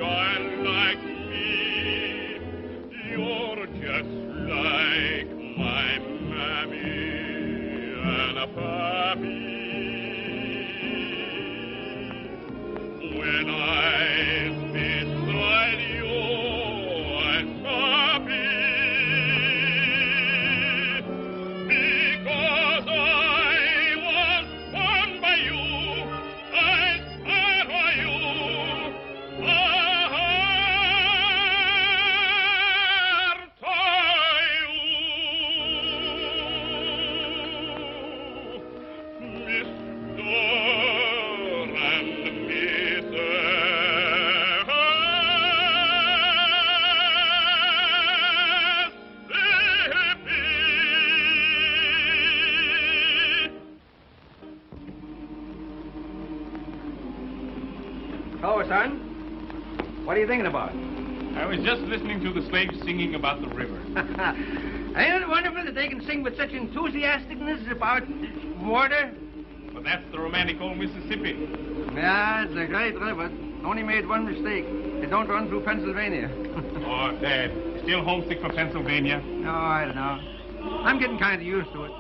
child like me. You're just like my mammy and a pappy. When I'm beside you, I'm happy. Because I was born by you, I stand by you. Oh, son, what are you thinking about? I was just listening to the slaves singing about the river. Ain't it wonderful that they can sing with such enthusiasticness about water? But that's the romantic old Mississippi. Yeah, it's a great river. Only made one mistake. It don't run through Pennsylvania. Oh, Dad, still homesick for Pennsylvania? No, I don't know. I'm getting kind of used to it.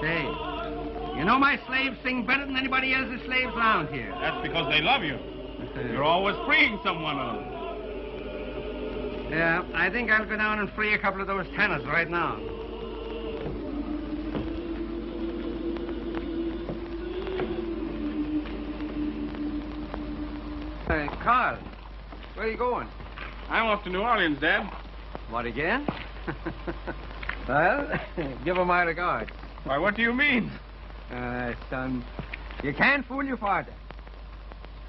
Say, you know my slaves sing better than anybody else's slaves around here. That's because they love you. You're always freeing someone of them. Yeah, I think I'll go down and free a couple of those tenors right now. Hey, Carl, where are you going? I'm off to New Orleans, Dad. What, again? Well, give her my regards. Why, what do you mean? Son, you can't fool your father.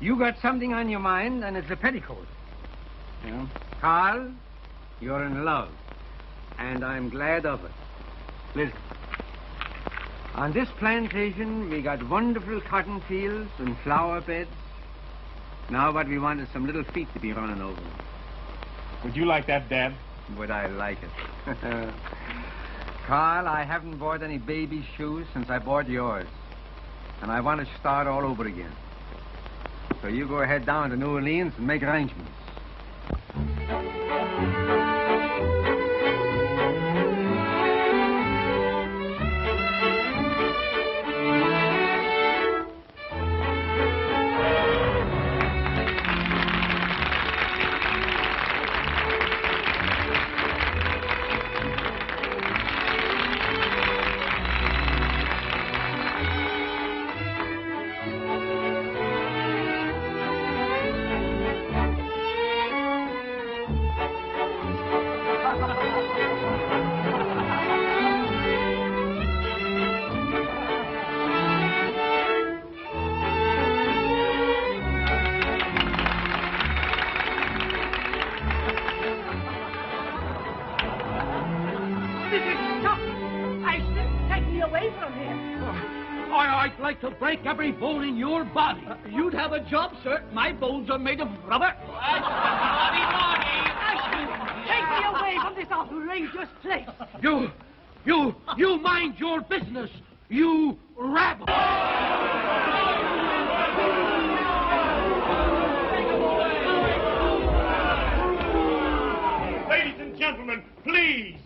You got something on your mind, and it's a petticoat. Yeah. Carl, you're in love, and I'm glad of it. Listen, on this plantation, we got wonderful cotton fields and flower beds. Now what we want is some little feet to be running over. Would you like that, Dad? Would I like it? Carl, I haven't bought any baby shoes since I bought yours. And I want to start all over again. So you go ahead down to New Orleans and make arrangements. I'd like to break every bone in your body. You'd have a job, sir. My bones are made of rubber. Take me away from this outrageous place. You mind your business, you rabble. Ladies and gentlemen, please.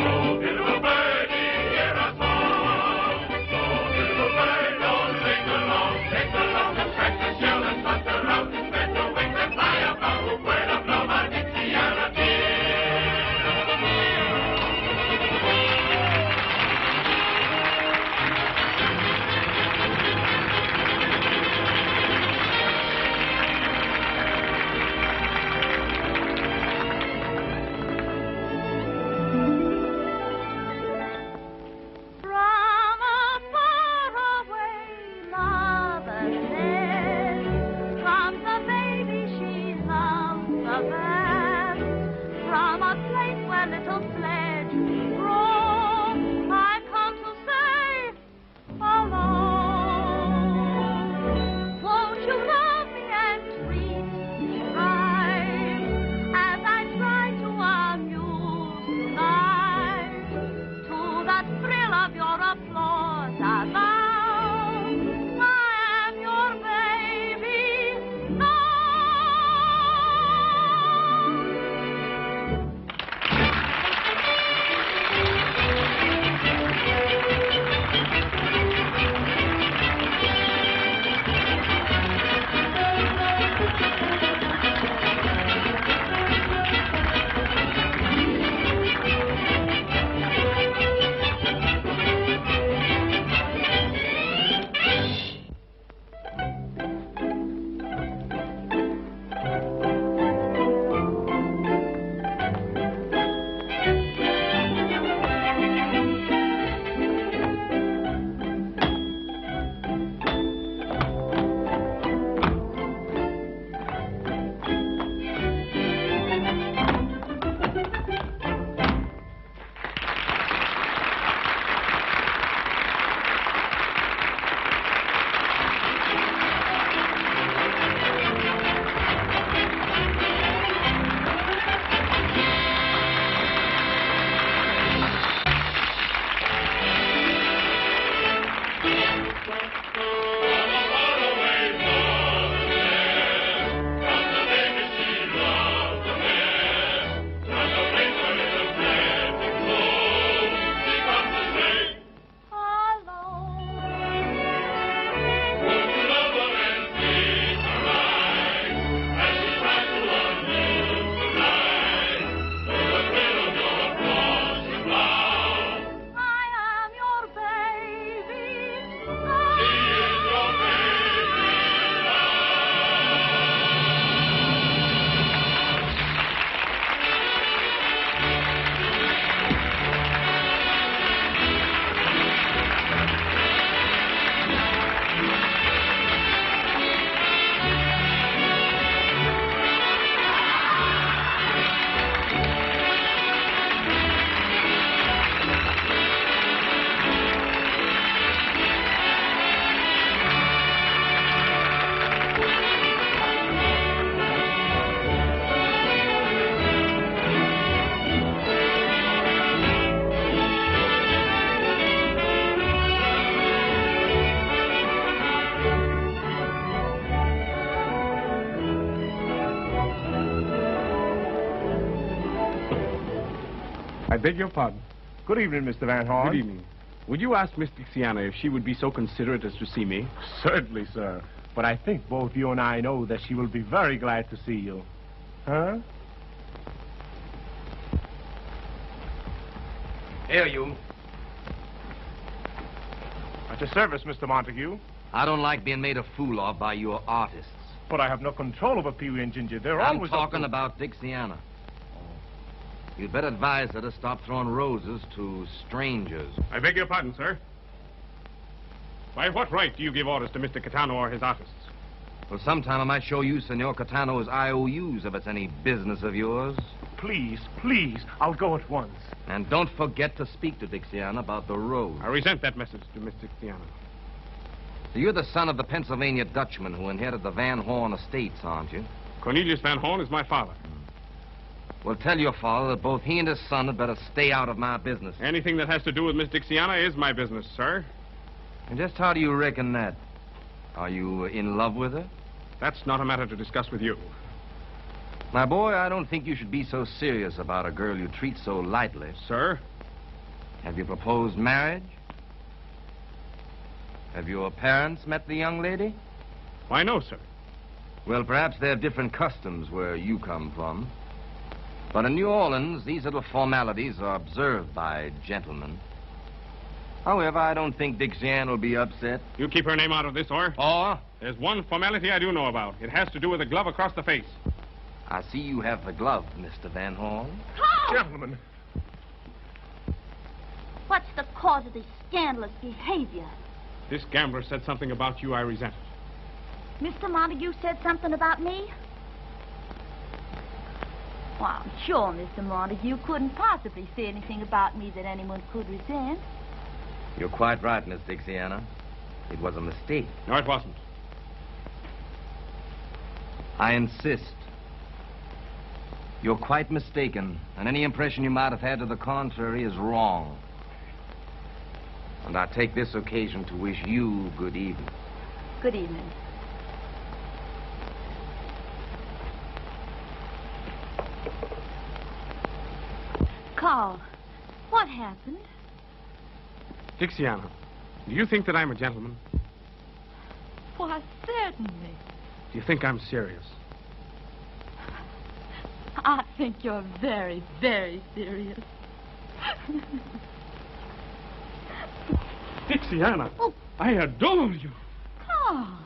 Oh, beg your pardon. Good evening, Mr. Van Horn. Good evening. Would you ask Miss Dixiana if she would be so considerate as to see me? Certainly, sir. But I think both you and I know that she will be very glad to see you. Huh? Here, you. At your service, Mr. Montague. I don't like being made a fool of by your artists. But I have no control over Pee-wee and Ginger. They're I'm always... talking about Dixiana. You'd better advise her to stop throwing roses to strangers. I beg your pardon, sir. By what right do you give orders to Mr. Catano or his artists? Well, sometime I might show you Senor Catano's IOUs if it's any business of yours. Please, please, I'll go at once. And don't forget to speak to Dixiana about the rose. I resent that message to Miss Dixiana. So you're the son of the Pennsylvania Dutchman who inherited the Van Horn estates, aren't you? Cornelius Van Horn is my father. Well, tell your father that both he and his son had better stay out of my business. Anything that has to do with Miss Dixiana is my business, sir. And just how do you reckon that? Are you in love with her? That's not a matter to discuss with you. My boy, I don't think you should be so serious about a girl you treat so lightly. Sir? Have you proposed marriage? Have your parents met the young lady? Why, no, sir. Well, perhaps they have different customs where you come from. But in New Orleans, these little formalities are observed by gentlemen. However, I don't think Dixiana will be upset. You keep her name out of this, or? Or? There's one formality I do know about. It has to do with a glove across the face. I see you have the glove, Mr. Van Horn. Paul! Gentlemen. What's the cause of this scandalous behavior? This gambler said something about you I resented. Mr. Montague said something about me? Well, I'm sure Mr. Montague couldn't possibly say anything about me that anyone could resent. You're quite right, Miss Dixiana. It was a mistake. No, it wasn't. I insist. You're quite mistaken, and any impression you might have had to the contrary is wrong. And I take this occasion to wish you good evening. Good evening. Carl, what happened? Dixiana, do you think that I'm a gentleman? Why, certainly. Do you think I'm serious? I think you're very, very serious. Dixiana, Oh. I adore you. Carl.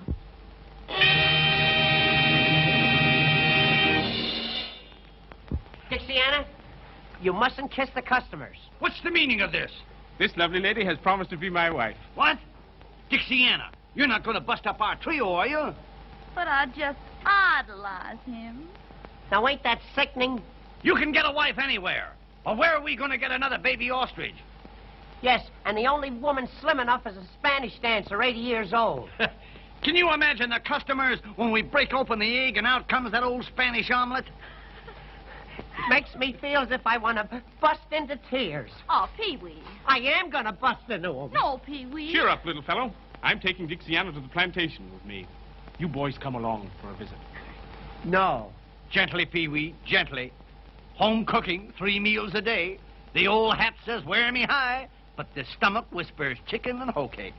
Dixiana, you mustn't kiss the customers. What's the meaning of this? This lovely lady has promised to be my wife. What? Dixiana, you're not going to bust up our trio, are you? But I just idolize him. Now, ain't that sickening? You can get a wife anywhere. But where are we going to get another baby ostrich? Yes, and the only woman slim enough is a Spanish dancer, 80 years old. Can you imagine the customers when we break open the egg and out comes that old Spanish omelet? Makes me feel as if I want to bust into tears. Oh, Pee-wee. I am going to bust into them. No, Pee-wee. Cheer up, little fellow. I'm taking Dixiana to the plantation with me. You boys come along for a visit. No. Gently, Pee-wee, gently. Home cooking, 3 meals a day. The old hat says, wear me high, but the stomach whispers chicken and hoe cake.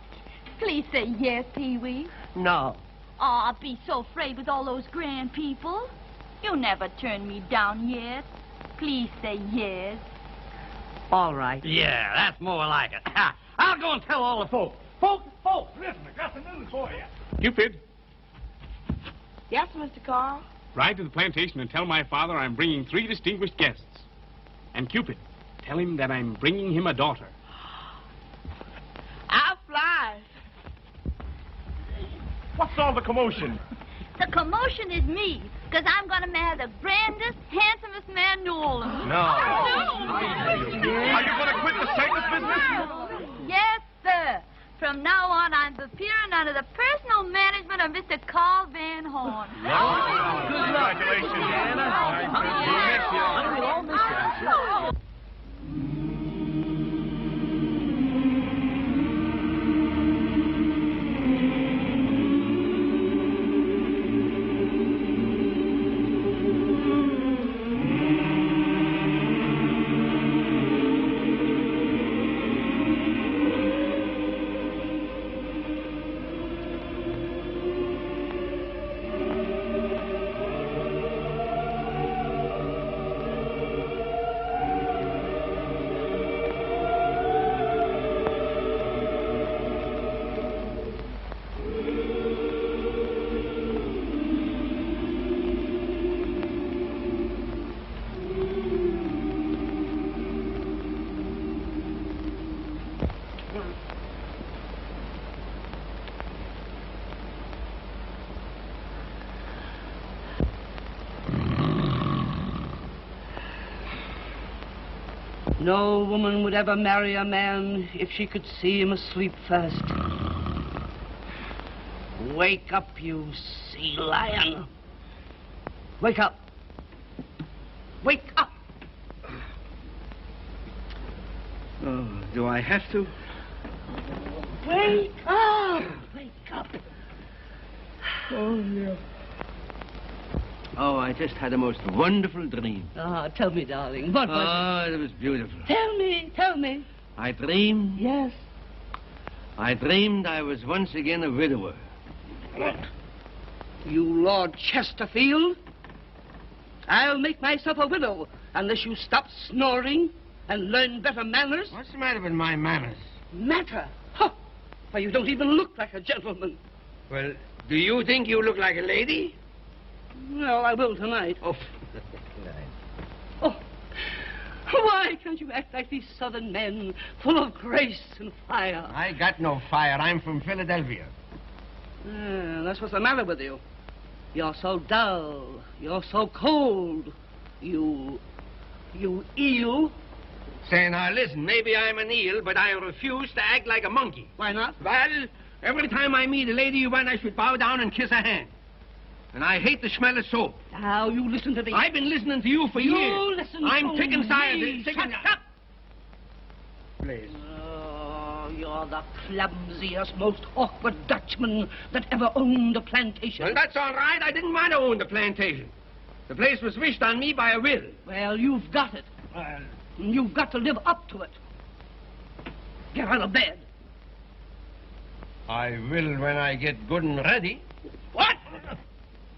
Please say yes, Pee-wee. No. Oh, I'll be so afraid with all those grand people. You never turned me down yet. Please say yes. All right. Yeah, that's more like it. I'll go and tell all the folks. Folks, listen, I got some news for you. Cupid, Yes, Mr. Carl? ride to the plantation and tell my father I'm bringing 3 distinguished guests. And Cupid, tell him that I'm bringing him a daughter. I'll fly. What's all the commotion? The commotion is me, because I'm going to marry the grandest, handsomest man in New Orleans. No. Are you going to quit the circus business? Yes, sir. From now on, I'm appearing under the personal management of Mr. Carl Van Horn. Congratulations, Anna. No woman would ever marry a man if she could see him asleep first. Wake up, you sea lion. Wake up. Wake up. Oh, do I have to? Wake up. Wake up. Oh, yeah. Oh, I just had a most wonderful dream. Ah, tell me, darling, what was it? Oh, it was beautiful. Tell me. I dreamed. Yes. I dreamed I was once again a widower. What? You Lord Chesterfield? I'll make myself a widow unless you stop snoring and learn better manners. What's the matter with my manners? Matter? Huh. Why, you don't even look like a gentleman. Well, do you think you look like a lady? Well, I will tonight. Oh. Oh. Why can't you act like these southern men, full of grace and fire? I got no fire. I'm from Philadelphia. That's what's the matter with you. You're so dull. You're so cold. You eel. Say, now listen, maybe I'm an eel, but I refuse to act like a monkey. Why not? Well, every time I meet a lady you want, I should bow down and kiss her hand. And I hate the smell of soap. Now, you listen to me. I've been listening to you for years. You listen I'm to sick and tired. me. Shut up! Please. Oh, you're the clumsiest, most awkward Dutchman that ever owned a plantation. Well, that's all right. I didn't want to own the plantation. The place was wished on me by a will. Well, you've got it. You've got to live up to it. Get out of bed. I will when I get good and ready. What?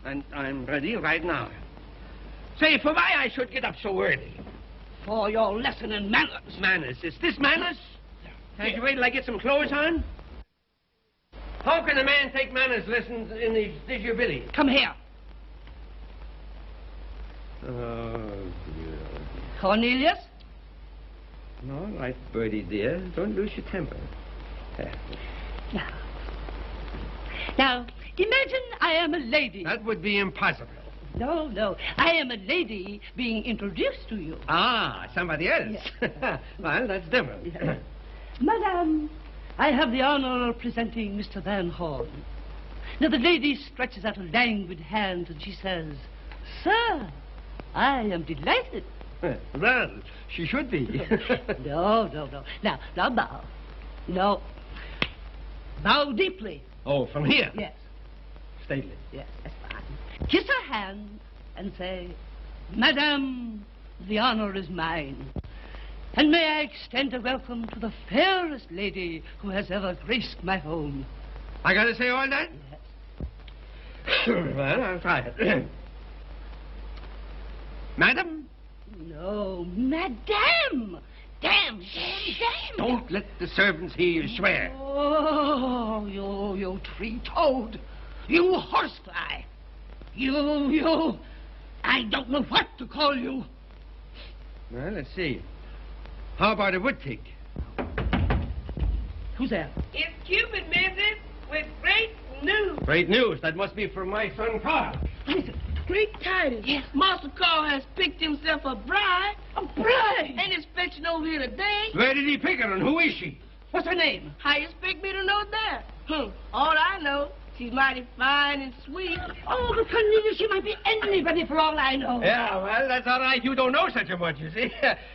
And I'm ready right now. Say, for why I should get up so early? For your lesson in manners. Manners? Is this manners? Can't you wait till I get some clothes on? How can a man take manners lessons in his disability? Come here. Oh, dear. Cornelius? All right, Bertie, dear. Don't lose your temper. Now, imagine I am a lady. That would be impossible. No. I am a lady being introduced to you. Ah, somebody else. Yes. Well, that's different. Yes. Madame, I have the honor of presenting Mr. Van Horn. Now, the lady stretches out a languid hand and she says, "Sir, I am delighted." Well, she should be. No. Now bow. No. Bow deeply. Oh, from here? Yes. Stately. Yes, that's fine. Kiss her hand and say, "Madame, the honor is mine. And may I extend a welcome to the fairest lady who has ever graced my home." I gotta say all that? Yes. Well, I'll try it. Madam? No, Madame. Damn. Don't let the servants hear you swear. Oh, you tree-toad. You horsefly. You. I don't know what to call you. Well, let's see. How about a wood pig? Who's there? It's Cupid, Mrs., with great news. Great news. That must be from my son, Carl. What is it? Great tidings. Yes. Master Carl has picked himself a bride. A bride? And is fetching over here today. Where did he pick her, and who is she? What's her name? How you expect me to know that? All I know, she's mighty fine and sweet. Oh, but Cornelius, she might be anybody for all I know. Yeah, well, that's all right. You don't know such a much, you see.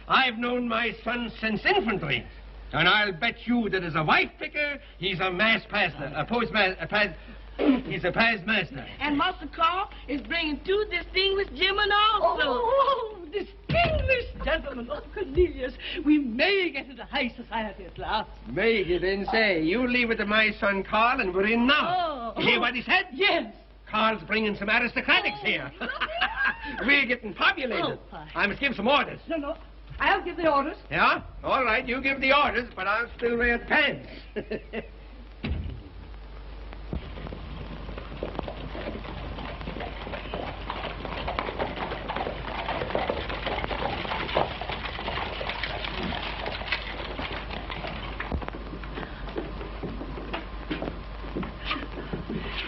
I've known my son since infantry. And I'll bet you that as a wife picker, he's a mass pastor, a postmaster, he's a past master. And Master Carl is bringing 2 distinguished gentlemen also. Oh, distinguished gentlemen. Oh, Cornelius, we may get into high society at last. May, you didn't say. You leave it to my son Carl, and we're in now. Oh. You hear what he said? Yes. Carl's bringing some aristocratics here. We're getting populated. Oh, I must give some orders. No. I'll give the orders. Yeah? All right, you give the orders, but I'll still wear pants.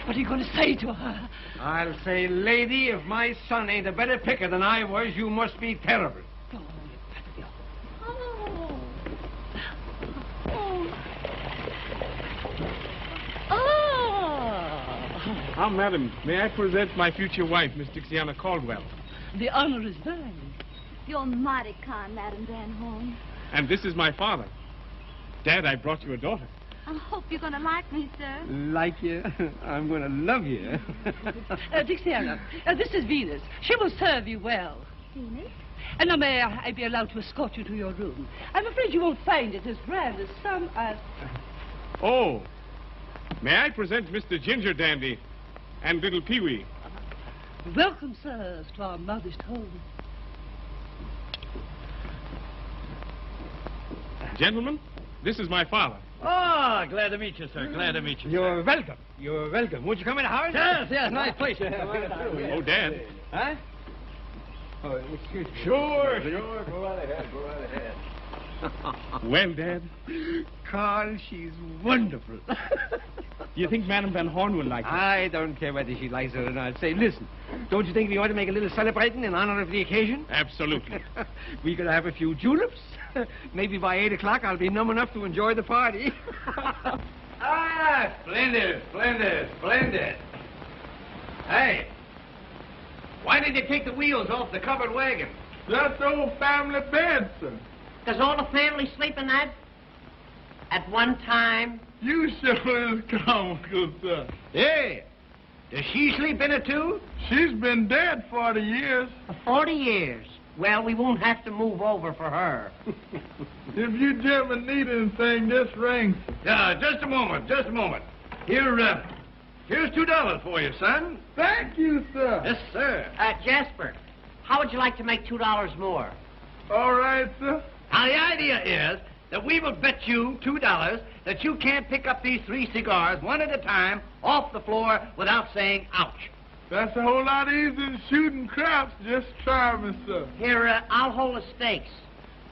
What are you going to say to her? I'll say, lady, if my son ain't a better picker than I was, you must be terrible. Ah, madam, may I present my future wife, Miss Dixiana Caldwell? The honor is mine. You're mighty kind, Madam Van Horn. And this is my father. Dad, I brought you a daughter. I hope you're going to like me, sir. Like you? I'm going to love you. Dixiana, this is Venus. She will serve you well. Venus? And now may I be allowed to escort you to your room? I'm afraid you won't find it as grand as some Oh, may I present Mr. Ginger Dandy and little Pee-wee? Welcome, sirs, to our modest home. Gentlemen, this is my father. Oh, glad to meet you, sir. Glad to meet you. You're welcome. You're welcome. Won't you come in the house? Yes, nice place. Oh, Dad. Huh? Oh, excuse me. Sure. Go right ahead. Well, Dad, Carl, she's wonderful. you think Madame Van Horn will like her? I don't care whether she likes it or not. Say, listen, don't you think we ought to make a little celebrating in honor of the occasion? Absolutely. We could have a few juleps. Maybe by 8 o'clock I'll be numb enough to enjoy the party. Splendid. Hey, why did you take the wheels off the covered wagon? That's old family bed, sir. Does all the family sleep in that? At one time? You sure is comical, sir. Hey, does she sleep in it, too? She's been dead 40 years. 40 years. Well, we won't have to move over for her. If you gentlemen need anything, just ring. Just a moment. Here's $2 for you, son. Thank you, sir. Yes, sir. Jasper, how would you like to make $2 more? All right, sir. Now, the idea is that we will bet you $2 that you can't pick up these 3 cigars one at a time off the floor without saying ouch. That's a whole lot easier than shooting craps. Just try me, sir. Here, I'll hold the stakes.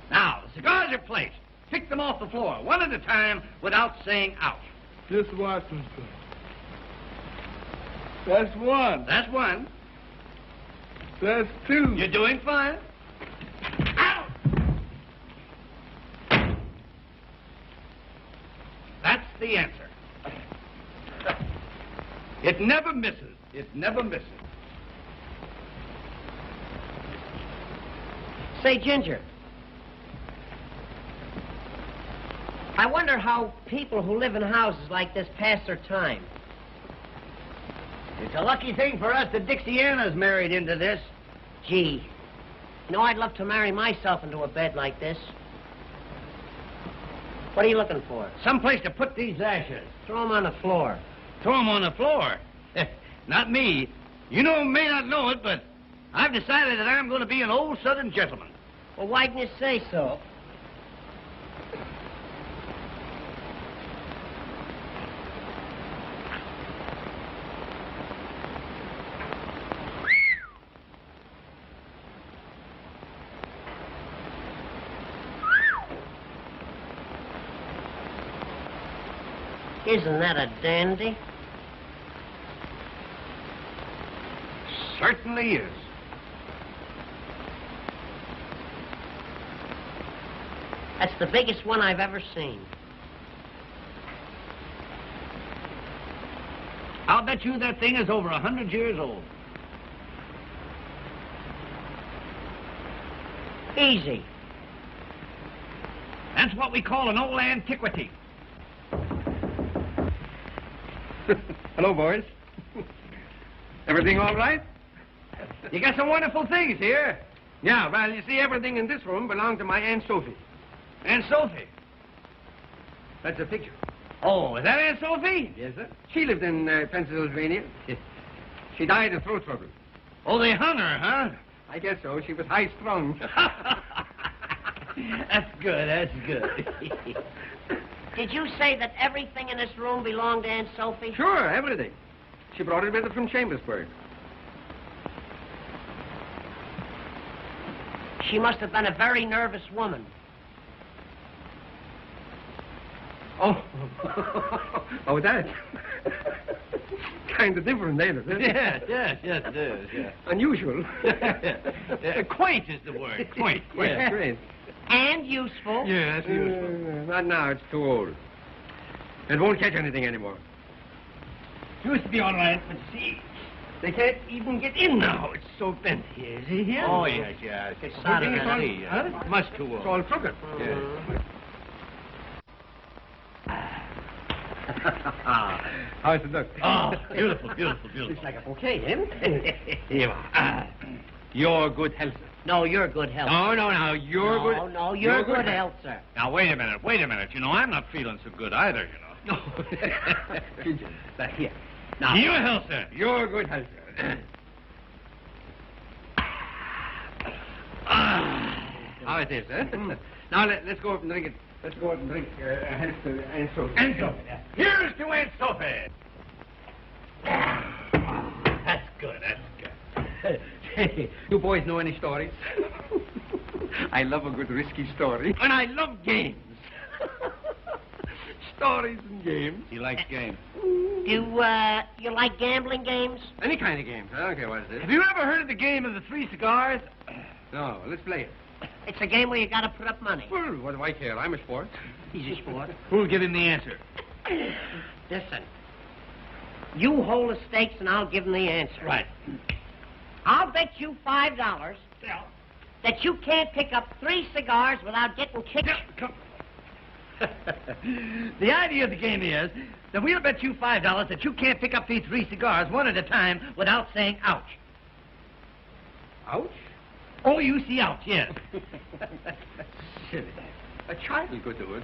Now, the cigars are placed. Pick them off the floor one at a time without saying ouch. Just watch me, sir. That's one. That's one. That's two. You're doing fine. Out! That's the answer. It never misses. Say, Ginger, I wonder how people who live in houses like this pass their time. It's a lucky thing for us that Dixiana's married into this. Gee, you know, I'd love to marry myself into a bed like this. What are you looking for? Someplace to put these ashes. Throw them on the floor. Throw them on the floor? Not me. You may not know it, but I've decided that I'm going to be an old Southern gentleman. Well, why didn't you say so? Isn't that a dandy? Certainly is. That's the biggest one I've ever seen. I'll bet you that thing is over 100 years old. Easy. That's what we call an old antiquity. Hello, boys. Everything all right? You got some wonderful things here. Yeah, well, you see, everything in this room belonged to my Aunt Sophie. Aunt Sophie? That's a picture. Oh, is that Aunt Sophie? Yes, sir. She lived in Pennsylvania. She died of throat trouble. Oh, they hung her, huh? I guess so. She was high-strung. That's good. Did you say that everything in this room belonged to Aunt Sophie? Sure, everything. She brought it with her from Chambersburg. She must have been a very nervous woman. Oh. Oh, that. Kind of different, ain't it? Yes, it is, yeah. Unusual. Quaint is the word. Quaint. Yeah, great. And useful. Yeah, that's useful. Not now, it's too old. It won't catch anything anymore. Used to be all right, but see, they can't even get in now. It's so bent here. Is he here? Oh, yes, yes. It's Huh? much too old. It's all crooked. Yes. How's it look? Oh, beautiful, beautiful, beautiful. Looks like a bouquet, eh? Here you are. Your good health, sir. No, you're good health. No, you're good. No, you're good health, sir. Now, wait a minute. You know, I'm not feeling so good either, you know. No. Now, here. Now, Your health, sir. your good health, sir. How it is, eh? Now, let's go up and drink it. Let's go up and drink health to Aunt Sophie. Aunt Sophie. Here's to Aunt Sophie. That's good, that's good. Hey, you boys know any stories? I love a good risky story. And I love games. Stories and games. He likes games. Do you like gambling games? Any kind of games. I don't care what it is. Have you ever heard of the game of the 3 cigars? No, let's play it. It's a game where you gotta put up money. Well, what do I care? I'm a sport. He's a sport. Who'll give him the answer? Listen. You hold the stakes and I'll give him the answer. Right. I'll bet you $5 that you can't pick up 3 cigars without getting kicked. The idea of the game is that we'll bet you $5 that you can't pick up these 3 cigars one at a time without saying ouch. Ouch? O-U-C, ouch, yes. Silly. A child could do it.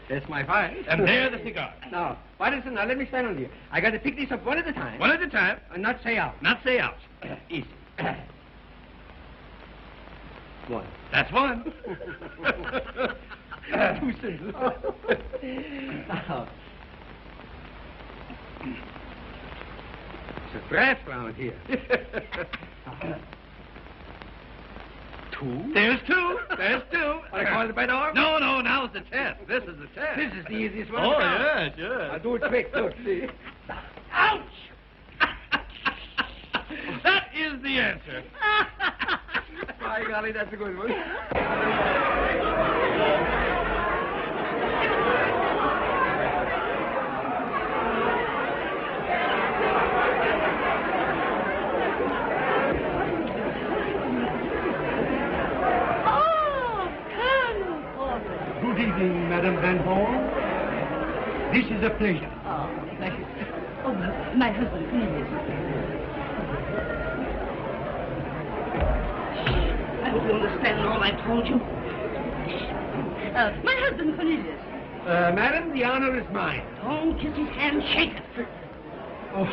That's my five. And there the cigars. Now, listen, now let me stand on here. I got to pick these up one at a time. One at a time. And not say ouch. Not say ouch. Easy. One. That's one. Too simple. Now, it's a draft round here. Two? There's two. There's two. I call it by the arm? No, now it's the test. This is the test. This is the easiest one. Oh, to count. yes, yes. I'll do it quick, too. See? Ouch! That is the answer. By golly, that's a good one. Good evening, Madame Van Horn. This is a pleasure. Oh, my husband, please. I hope you understand all I told you. My husband, Cornelius. Madam, the honor is mine. Don't kiss his hand, shake it. Oh,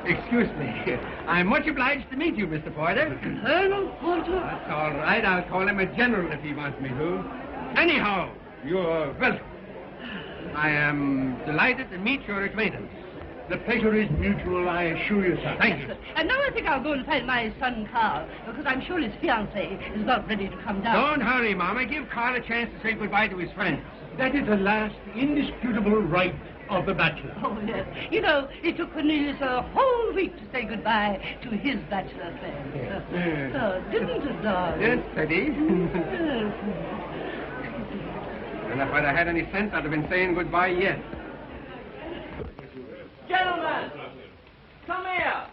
excuse me. I'm much obliged to meet you, Mr. Porter. Colonel Porter? That's all right. I'll call him a general if he wants me to. Anyhow, you're welcome. I am delighted to meet your acquaintance. The pleasure is mutual, I assure you, sir. Thank you. And now I think I'll go and find my son, Carl, because I'm sure his fiancée is not ready to come down. Don't hurry, Mama. Give Carl a chance to say goodbye to his friends. That is the last indisputable right of the bachelor. Oh, yes. You know, it took Cornelius a whole week to say goodbye to his bachelor friends. Yes. Didn't it, darling? Yes, Teddy. Yes. And if I'd have had any sense, I'd have been saying goodbye yet. Gentlemen, come here.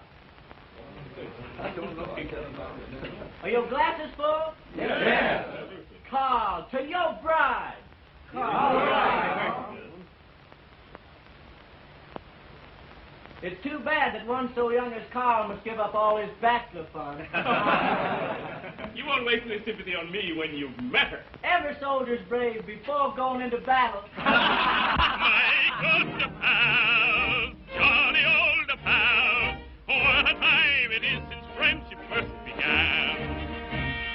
Are your glasses full? Yes. Carl, to your bride. Carl. It's too bad that one so young as Carl must give up all his bachelor fun. You won't waste any sympathy on me when you've met her. Every soldier's brave before going into battle. My good pal, jolly old pal, what a time it is since friendship first began.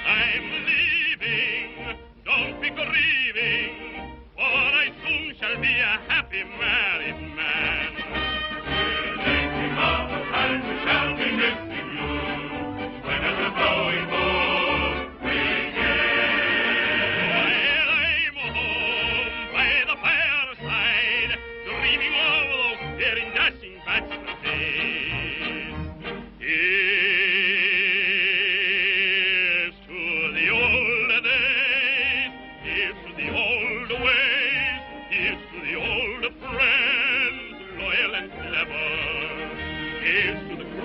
I'm leaving, don't be grieving, for I soon shall be a happy married man. All the time we shall be missing you, when at the blowing boat we While I'm home by the fireside, dreaming of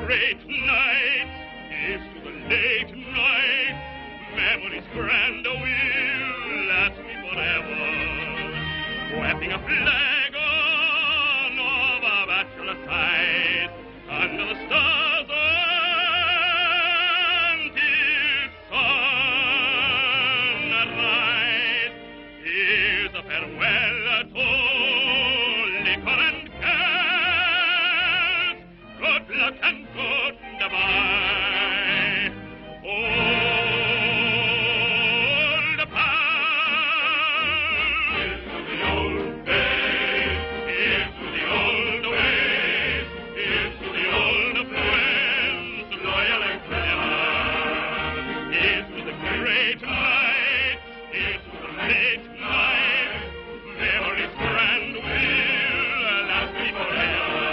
great night. Here's to the late night. Memories grand will last me forever. Wrapping a flag on of our bachelor side under the stars until sunrise. Here's a farewell to liquor and cares. Good luck and goodbye. Old pals. Here's to the old days. Here's to the old ways. Here's to the old friends, loyal and clever. Here's to the great night. Here's to the late night. Memories grand will last me forever.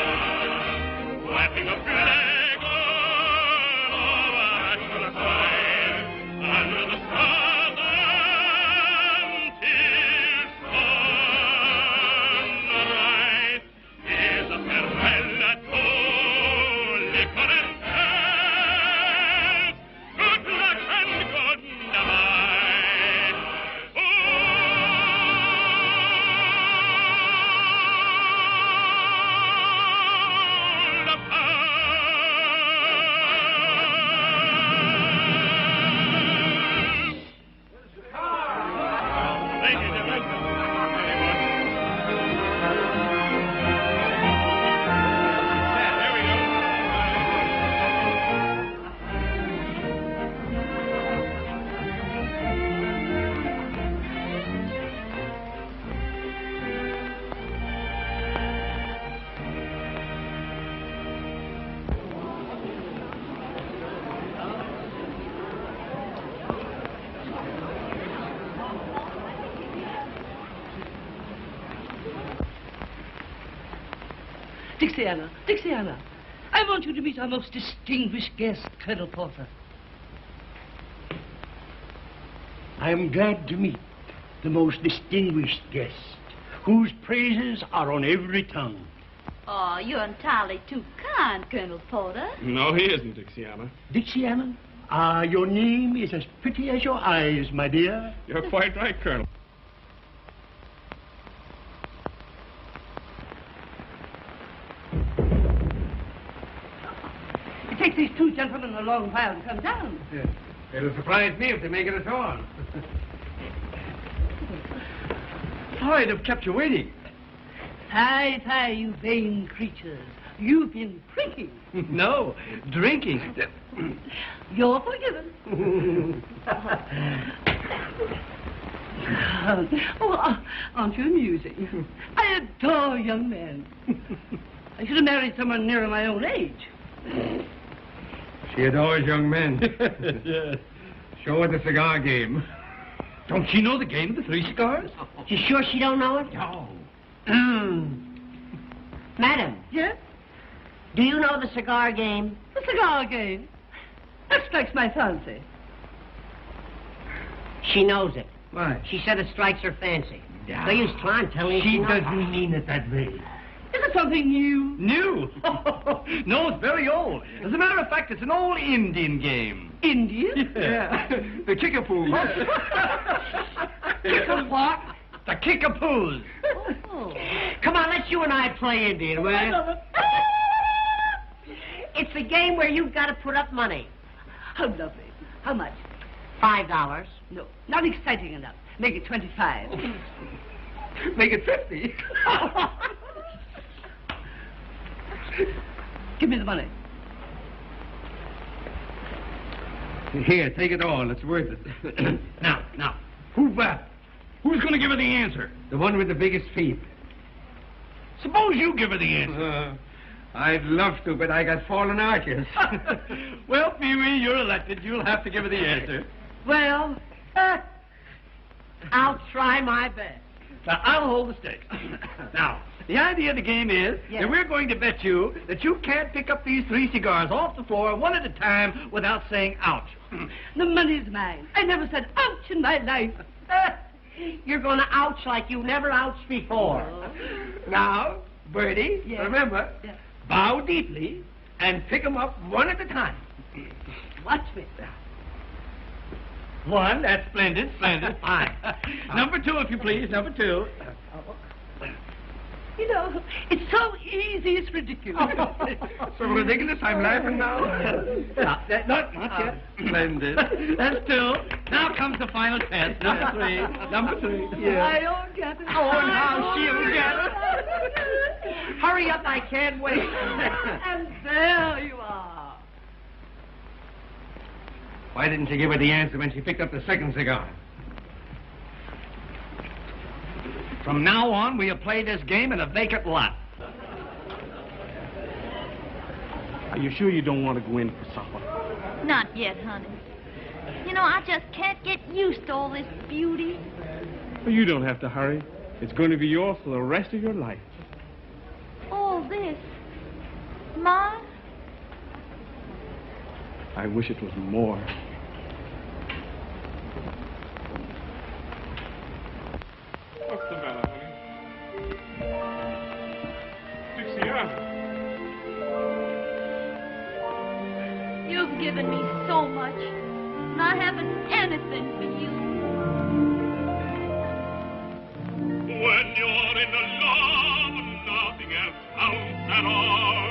Wiping a flag on our bachelor side under the stars until sunrise. Here's a farewell to liquor and cares. Good luck and goodbye. Thank you, gentlemen. There we go. Dixiana, Dixiana, I want you to meet our most distinguished guest, Colonel Porter. I am glad to meet the most distinguished guest, whose praises are on every tongue. Oh, you're entirely too kind, Colonel Porter. No, he isn't, Dixiana. Dixiana, your name is as pretty as your eyes, my dear. You're quite right, Colonel. It takes these two gentlemen a long while to come down. Yes. It'll surprise me if they make it at all. I'd have kept you waiting. Fie, fie, you vain creatures. You've been drinking. No, drinking. You're forgiven. Aren't you amusing? I adore young men. I should have married someone nearer my own age. She adores young men. Yes. Show her the cigar game. Don't she know the game of the three cigars? You sure she don't know it? No. Madam. Yes? Do you know the cigar game? The cigar game. That strikes my fancy. She knows it. Why? She said it strikes her fancy. Yeah. No use trying telling She knows. doesn't mean it that way. Is it something new? New? No, it's very old. As a matter of fact, it's an old Indian game. Indian? Yeah. The kickapoo. Kick a what? The kickapoos. Oh. Come on, let's you and I play Indian, will you? It's a game where you've got to put up money. How lovely. How much? $5. No, not exciting enough. Make it 25. Make it 50. Give me the money. Here, take it all. It's worth it. Now, who's going to give her the answer? The one with the biggest feet. Suppose you give her the answer. I'd love to, but I got fallen arches. Well, Pee-wee, you're elected. You'll have to give her the answer. Well, I'll try my best. Now, I'll hold the stakes. Now, the idea of the game is that we're going to bet you that you can't pick up these three cigars off the floor one at a time without saying ouch. the money's mine. I never said ouch in my life. You're going to ouch like you never ouched before. Now, Bertie, Yes. remember, Yes. bow deeply, and pick 'em up one at a time. Watch me. One, that's splendid, splendid, fine. Number two, if you please, number two. You know, it's so easy, it's ridiculous. So ridiculous, I'm laughing now. Not yet. Splendid. That's two. Now comes the final test. Number three. Number three. I don't get it. Oh, now she'll get it. Hurry up, I can't wait. And there you are. Why didn't you give her the answer when she picked up the second cigar? From now on, we'll play this game in a vacant lot. Are you sure you don't want to go in for supper? Not yet, honey. You know, I just can't get used to all this beauty. Well, you don't have to hurry. It's going to be yours for the rest of your life. All this. Ma? I wish it was more. What's the matter, honey? Dixiana. You've given me so much, and I haven't anything for you. When you're in love, nothing else counts at all.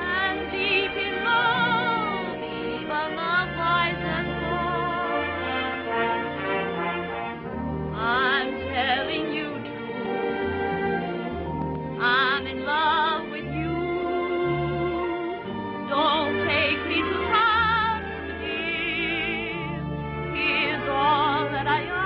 And deep in love, even the wisest fall. I'm telling you true, I'm in love with you. Don't take me to round here's all that I am.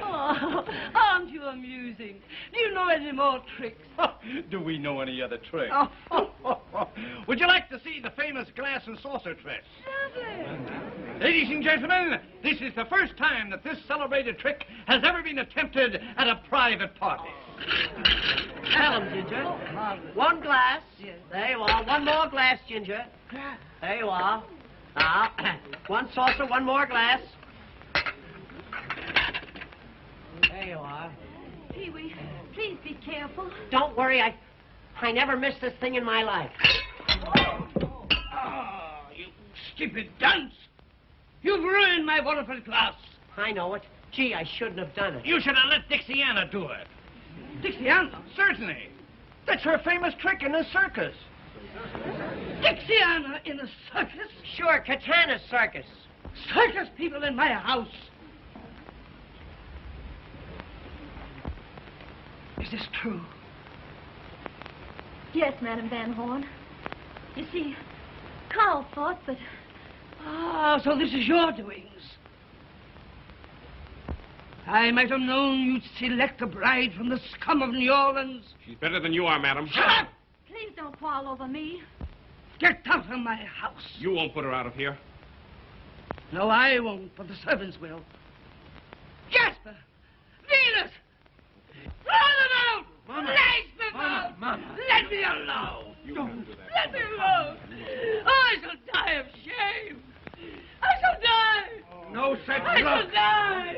Oh, aren't you amusing? Do you know any more tricks? Do we know any other tricks? Oh. Would you like to see the famous glass and saucer trick? Ladies and gentlemen, this is the first time that this celebrated trick has ever been attempted at a private party. Tell him, Ginger. One glass. There you are. One more glass, Ginger. There you are. Now, one saucer, one more glass. There you are. Pee-wee, please be careful. Don't worry, I never missed this thing in my life. Oh, you stupid dunce! You've ruined my wonderful class. I know it. Gee, I shouldn't have done it. You should have let Dixiana do it. Dixiana? Certainly. That's her famous trick in the circus. Dixiana in a circus? Sure, Katana's circus. Circus people in my house. Is this true? Yes, Madame Van Horn. You see, Carl thought that... Ah, so this is your doings. I might have known you'd select a bride from the scum of New Orleans. She's better than you are, madam. Shut up! Please don't quarrel over me. Get out of my house. You won't put her out of here. No, I won't, but the servants will. Jasper! Venus! Throw them out! Mama. Lace them out! Mama. Let me alone! You don't do that. Let me alone! Oh, I shall die of shame! I shall die! No such I luck. shall die!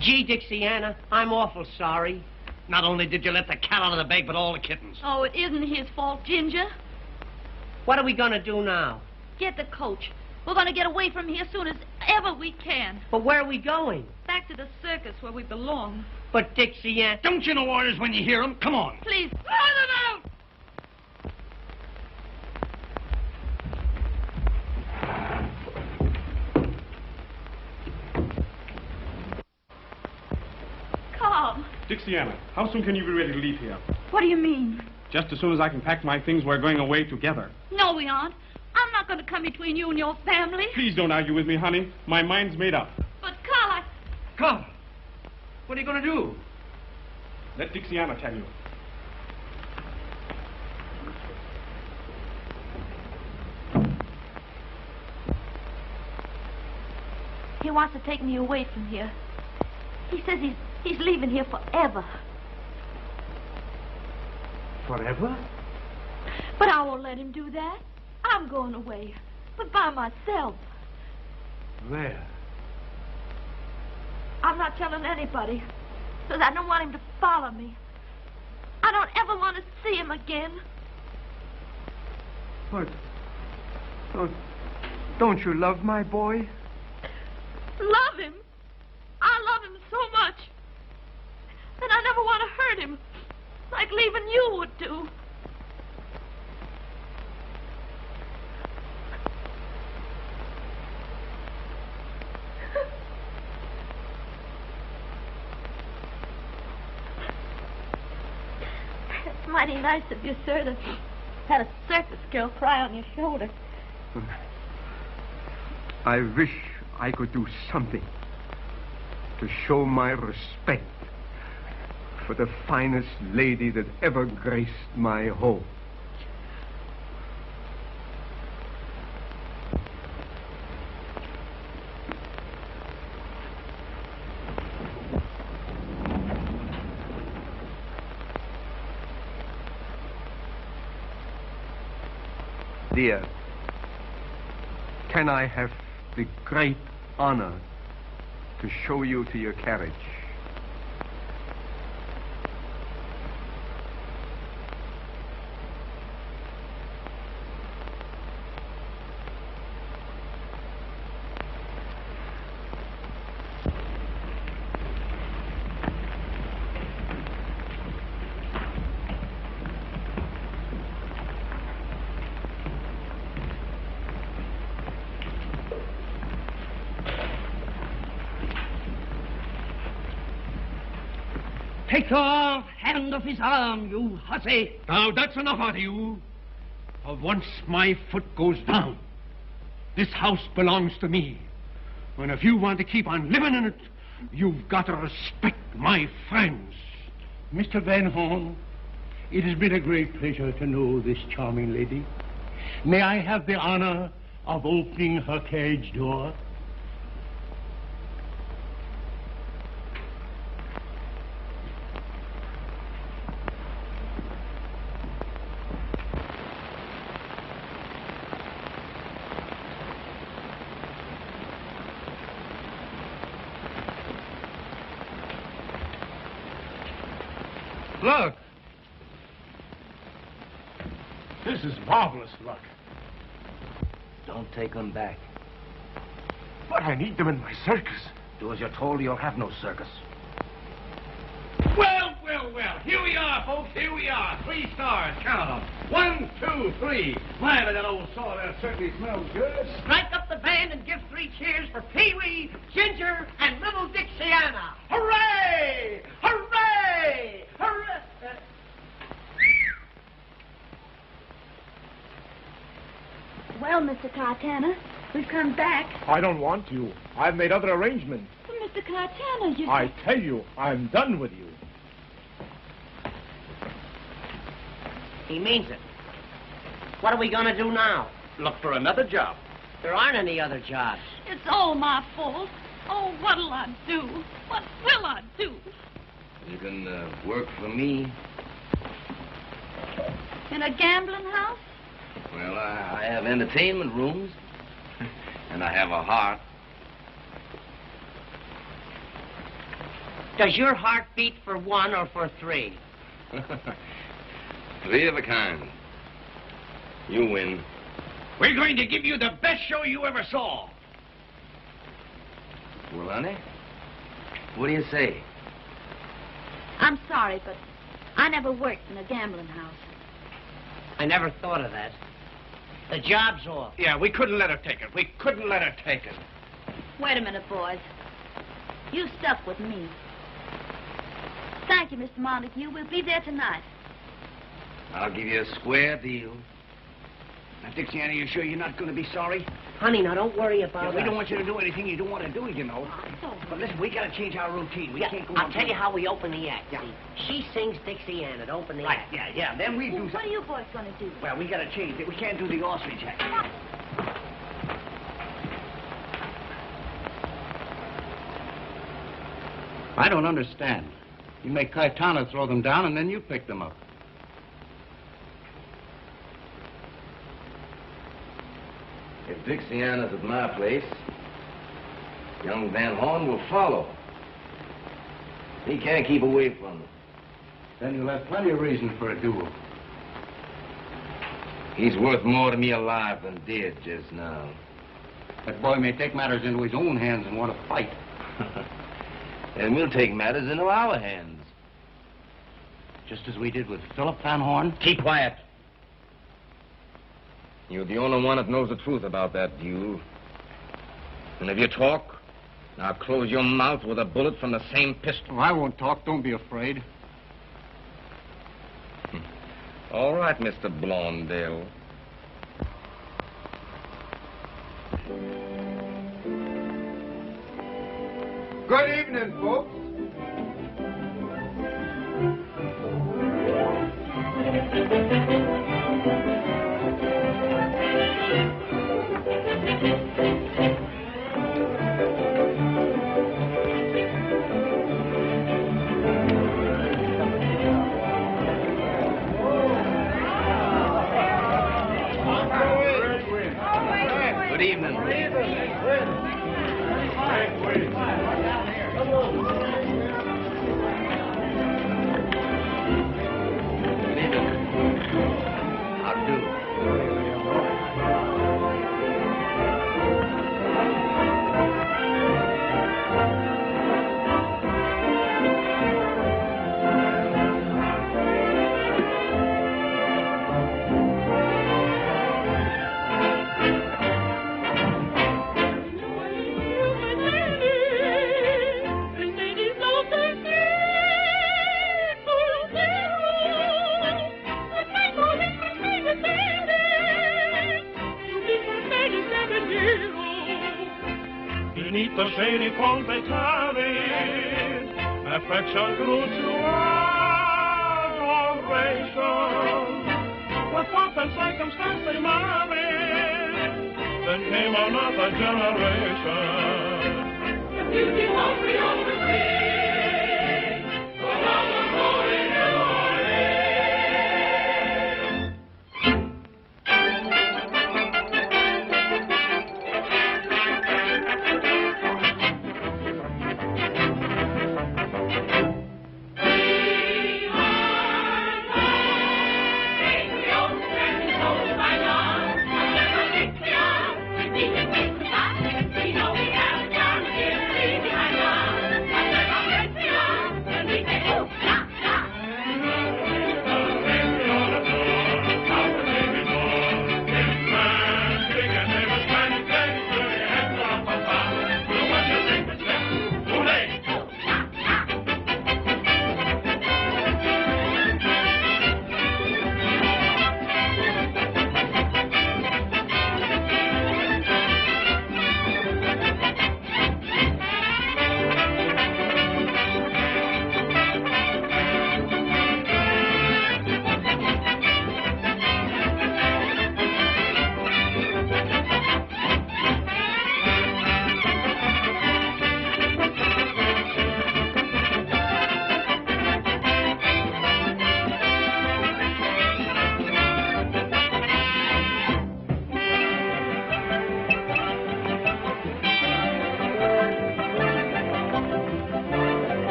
Gee, Dixiana, I'm awful sorry. Not only did you let the cat out of the bag, but all the kittens. Oh, it isn't his fault, Ginger. What are we going to do now? Get the coach. We're going to get away from here as soon as ever we can. But where are we going? Back to the circus where we belong. But Dixiana... Don't you know orders when you hear them? Come on. Please, Throw them out! Carl. Dixiana, how soon can you be ready to leave here? What do you mean? Just as soon as I can pack my things, we're going away together. No, we aren't. I'm not going to come between you and your family. Please don't argue with me, honey. My mind's made up. But, Carl, Come. What are you going to do? Let Dixiana tell you. he wants to take me away from here. He says he's leaving here forever. Forever? But I won't let him do that. I'm going away, but by myself. Where? I'm not telling anybody, because I don't want him to follow me. I don't ever want to see him again. But don't you love my boy? Love him? I love him so much that I never want to hurt him, like leaving you would do. It's mighty nice of you, sir, to have a circus girl cry on your shoulder. I wish I could do something to show my respect for the finest lady that ever graced my home. Dear, can I have the great honor to show you to your carriage? Take your hand off his arm, you hussy. Now, that's enough out of you. For once my foot goes down, this house belongs to me. And if you want to keep on living in it, You've got to respect my friends. Mr. Van Horn, it has been a great pleasure to know this charming lady. May I have the honor of opening her carriage door? Look! This is marvelous luck. Don't take them back. But I need them in my circus. Do as you're told, you'll have no circus. Well, well, well. Here we are, folks. Here we are. 3 stars. Count them. 1, 2, 3. My, but that old saw there certainly smells good. Strike up the band and give 3 cheers for Pee-wee, Ginger, and little Dixiana. Hooray! Hooray! Hooray! Well, Mr. Cartana, we've come back. I don't want you. I've made other arrangements. Well, Mr. Cartana, you... I tell you, I'm done with you. He means it. What are we going to do now? Look for another job. There aren't any other jobs. It's all my fault. Oh, what'll I do? What will I do? You can work for me. In a gambling house? Well, I have entertainment rooms. And I have a heart. Does your heart beat for 1 or for 3? 3 of a kind. You win. We're going to give you the best show you ever saw. Well, honey, what do you say? I'm sorry, but I never worked in a gambling house. I never thought of that. The job's off. Yeah, we couldn't let her take it. We couldn't let her take it. Wait a minute, boys. You stuck with me. Thank you, Mr. Montague. We'll be there tonight. I'll give you a square deal. Now, Dixiana, you sure you're not going to be sorry? Honey, now don't worry about We us. don't want you to do anything you don't want to do, you know. But listen, we got to change our routine. We can't go on. I'll tell you how we open the act. Yeah. See, she sings Dixiana to open the Right, act. yeah. Then we do What something. are you boys going to do? Well, we got to change it. We can't do the ostrich act. I don't understand. You make Caetano throw them down, and then you pick them up. If Dixiana's at my place, young Van Horn will follow. He can't keep away from them. Then you'll have plenty of reason for a duel. He's worth more to me alive than dead just now. That boy may take matters into his own hands and want to fight. And we'll take matters into our hands. Just as we did with Philip Van Horn. Keep quiet. You're the only one that knows the truth about that duel. And if you talk, I'll close your mouth with a bullet from the same pistol. Oh, I won't talk. Don't be afraid. All right, Mr. Blondell. Good evening, folks. Good evening. How do? Beneath the shady palm they tarry, affection grew to adoration. With pomp and circumstance they married. Then came another generation. The beauty won't be always free. Go down the road in New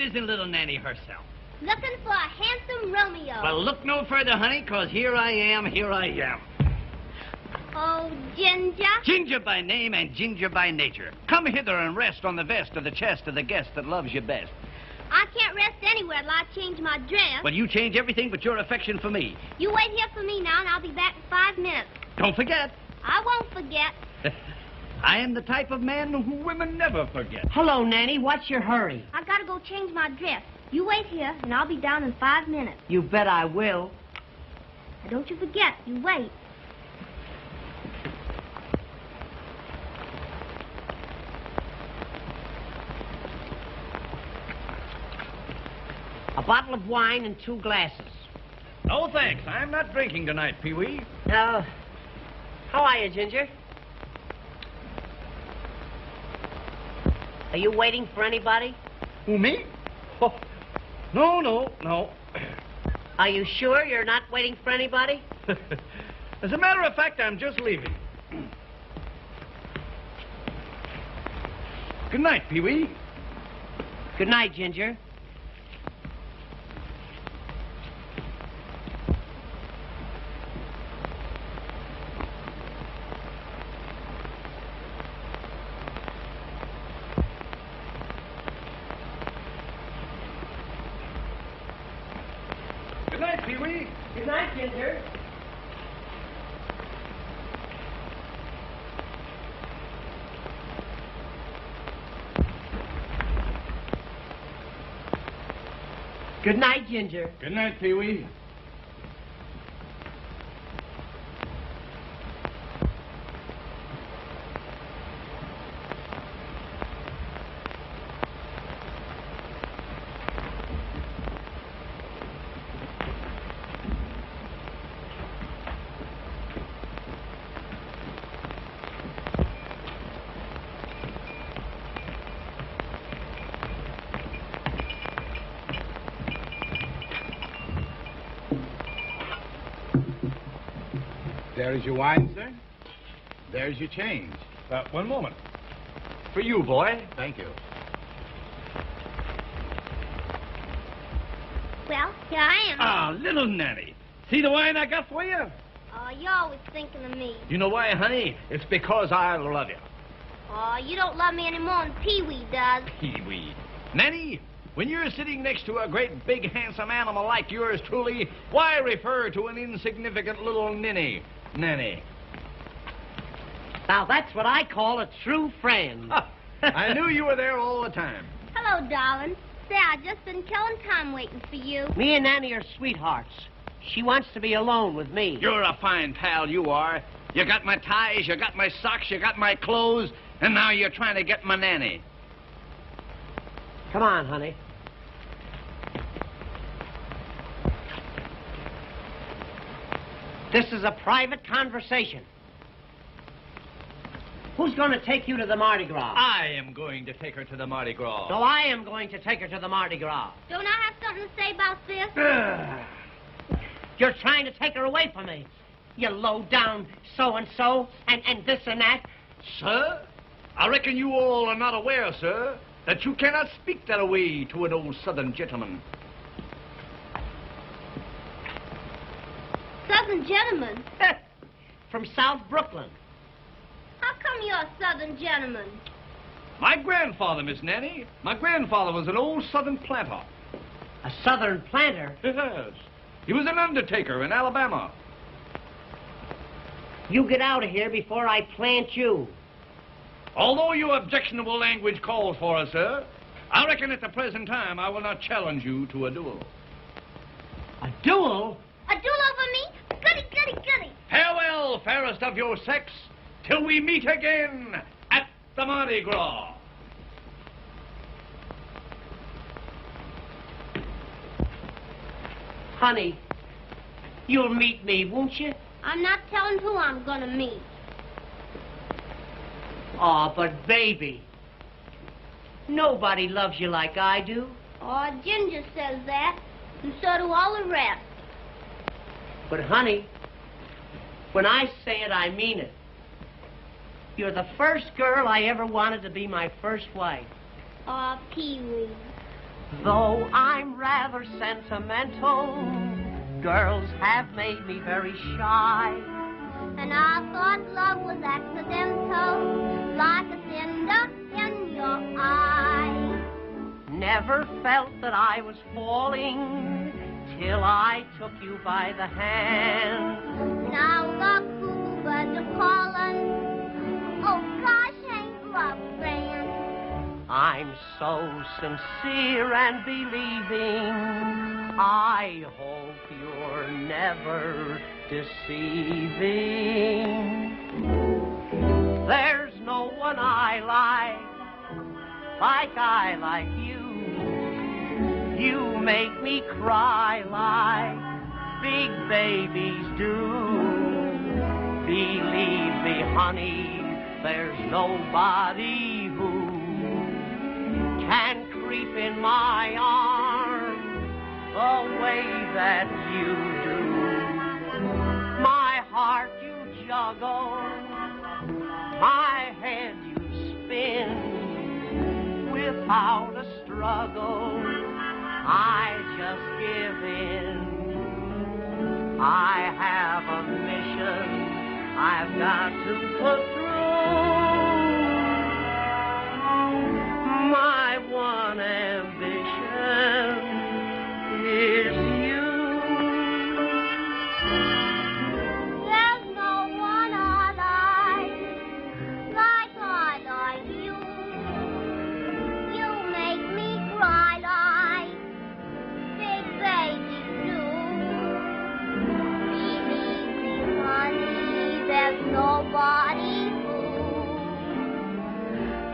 Isn't little Nanny herself? Looking for a handsome Romeo. Well, look no further, honey, 'cause here I am. Oh, Ginger. Ginger by name and Ginger by nature. Come hither and rest on the vest of the chest of the guest that loves you best. I can't rest anywhere till I change my dress. Well, you change everything but your affection for me. You wait here for me now, and I'll be back in 5 minutes. Don't forget. I won't forget. I am the type of man who women never forget. Hello, Nanny. What's your hurry? I gotta go change my dress. You wait here, and I'll be down in 5 minutes. You bet I will. Now, don't you forget. You wait. A bottle of wine and 2 glasses. No, thanks. I'm not drinking tonight, Pee-wee. How are you, Ginger? Are you waiting for anybody? Who, me? Oh, no. Are you sure you're not waiting for anybody? As a matter of fact, I'm just leaving. Good night, Pee-wee. Good night, Ginger. Good night, Pee-wee. Good night, Ginger. Good night, Ginger. Good night, Pee-wee. There is your wine, sir. There's your change. One moment. For you, boy. Thank you. Well, here I am. Ah, little Nanny. See the wine I got for you? Oh, you're always thinking of me. You know why, honey? It's because I love you. Oh, you don't love me any more than Pee-wee does. Pee-wee. Nanny, when you're sitting next to a great, big, handsome animal like yours truly, why refer to an insignificant little ninny? Nanny. Now, that's what I call a true friend. I knew you were there all the time. Hello, darling. Say, I've just been killing time waiting for you. Me and Nanny are sweethearts. She wants to be alone with me. You're a fine pal, you are. You got my ties, you got my socks, you got my clothes, and now you're trying to get my nanny. Come on, honey. This is a private conversation. Who's going to take you to the Mardi Gras? I am going to take her to the Mardi Gras. So I am going to take her to the Mardi Gras. Don't I have something to say about this? You're trying to take her away from me. You low-down so-and-so and this and that. Sir, I reckon you all are not aware, sir, that you cannot speak that way to an old Southern gentleman. Southern gentleman? From South Brooklyn. How come you're a Southern gentleman? My grandfather, Miss Nanny. My grandfather was an old Southern planter. A Southern planter? Yes. He was an undertaker in Alabama. You get out of here before I plant you. Although your objectionable language calls for us, sir, I reckon at the present time I will not challenge you to a duel. A duel? A duel over me? Goody, goody, goody. Farewell, fairest of your sex, till we meet again at the Mardi Gras. Honey, you'll meet me, won't you? I'm not telling who I'm gonna meet. Oh, but baby, nobody loves you like I do. Oh, Ginger says that, and so do all the rest. But honey, when I say it, I mean it. You're the first girl I ever wanted to be my first wife. Oh, Pee-wee. Though I'm rather sentimental, girls have made me very shy. And I thought love was accidental, like a cinder in your eye. Never felt that I was falling till I took you by the hand. Now look who birds are calling. Oh gosh, ain't love grand? I'm so sincere and believing, I hope you're never deceiving. There's no one I like you. You make me cry like big babies do. Believe me, honey, there's nobody who can creep in my arms the way that you do. My heart you juggle, my head you spin. Without a struggle, I just give in. I have a mission I've got to put through. My one ambition is you. There's no one I like you. You make me cry like big babies do. Believe me, honey, there's nobody who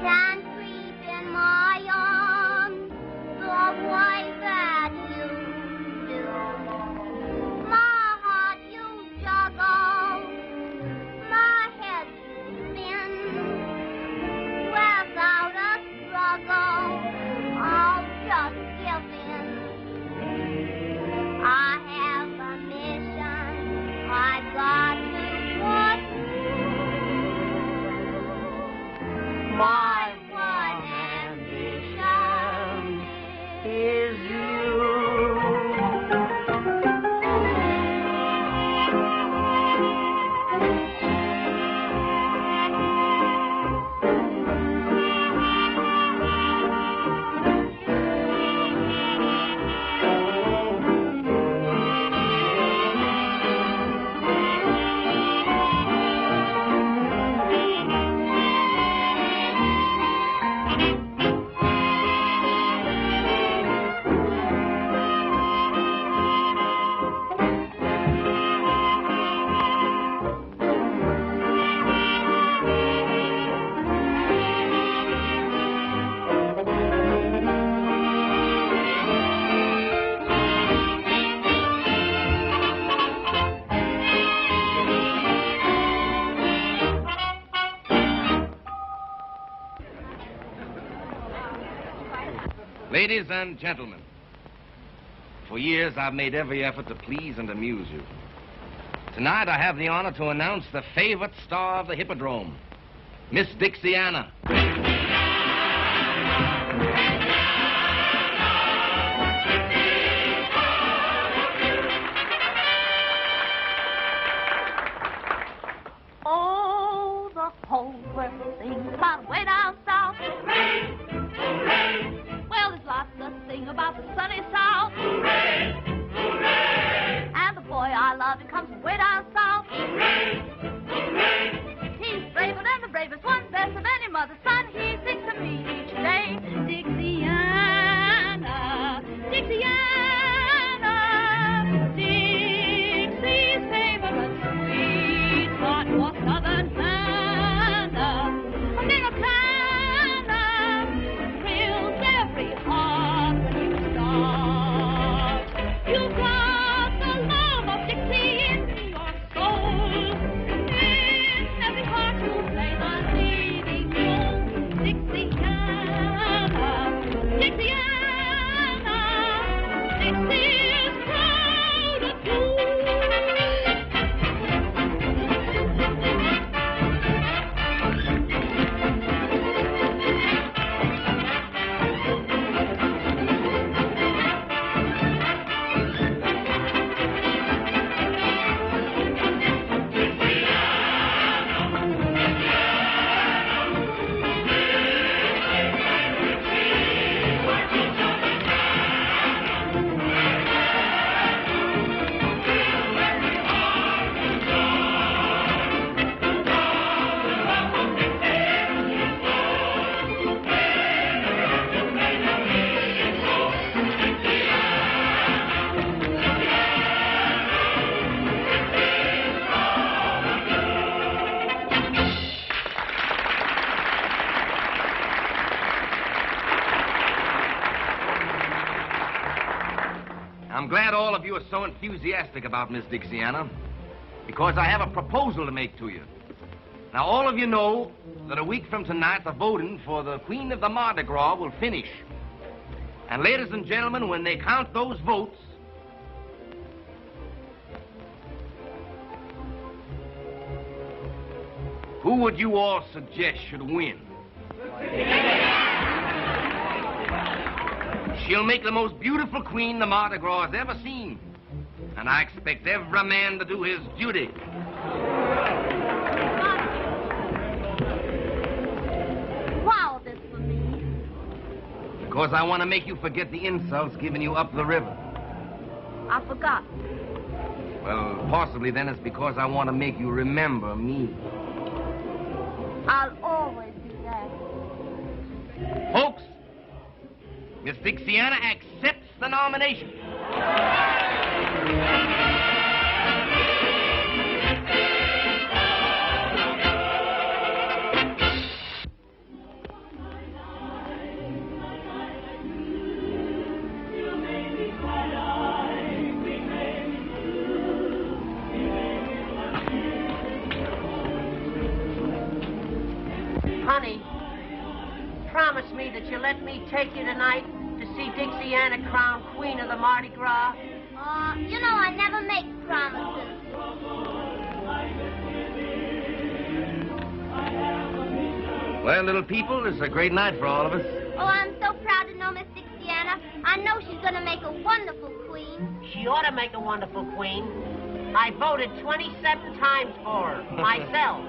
can creep in my arms the way that you do. My heart you juggle, my head you spin. Without a struggle, I'll just give in. I have a mission I've got to put through. My one ambition is you. Ladies and gentlemen, for years I've made every effort to please and amuse you. Tonight I have the honor to announce the favorite star of the Hippodrome, Miss Dixiana. Oh, the whole world sings about way down south. Hooray! Hooray! Well, there's lots to sing about the sunny south. Hooray! Hooray! And the boy I love, he comes from way down south. Hooray! Hooray! He's braver than the bravest one, best of any mother's son. He sings to me each day. Dixiana, Dixiana, Dixie's favorite sweetheart was Southern Santa. A little Canna thrills every heart when you start. You've got the love of Dixie in your soul. In every heart you play the leading role. Dixiana, Dixiana, Dixie's proud of you. I'm glad all of you are so enthusiastic about Miss Dixiana, because I have a proposal to make to you. Now, all of you know that a week from tonight, the voting for the Queen of the Mardi Gras will finish. And ladies and gentlemen, when they count those votes, who would you all suggest should win? She'll make the most beautiful queen the Mardi Gras has ever seen. And I expect every man to do his duty. Wow, this for me. Because I want to make you forget the insults given you up the river. I forgot. Well, possibly then it's because I want to make you remember me. I'll always do that. Folks, Miss Dixiana accepts the nomination. Honey, promise me that you'll let me take you tonight to see Dixiana crowned Queen of the Mardi Gras. You know I never make promises. Well, little people, it's a great night for all of us. Oh, I'm so proud to know Miss Dixiana. I know she's going to make a wonderful queen. She ought to make a wonderful queen. I voted 27 times for her, myself.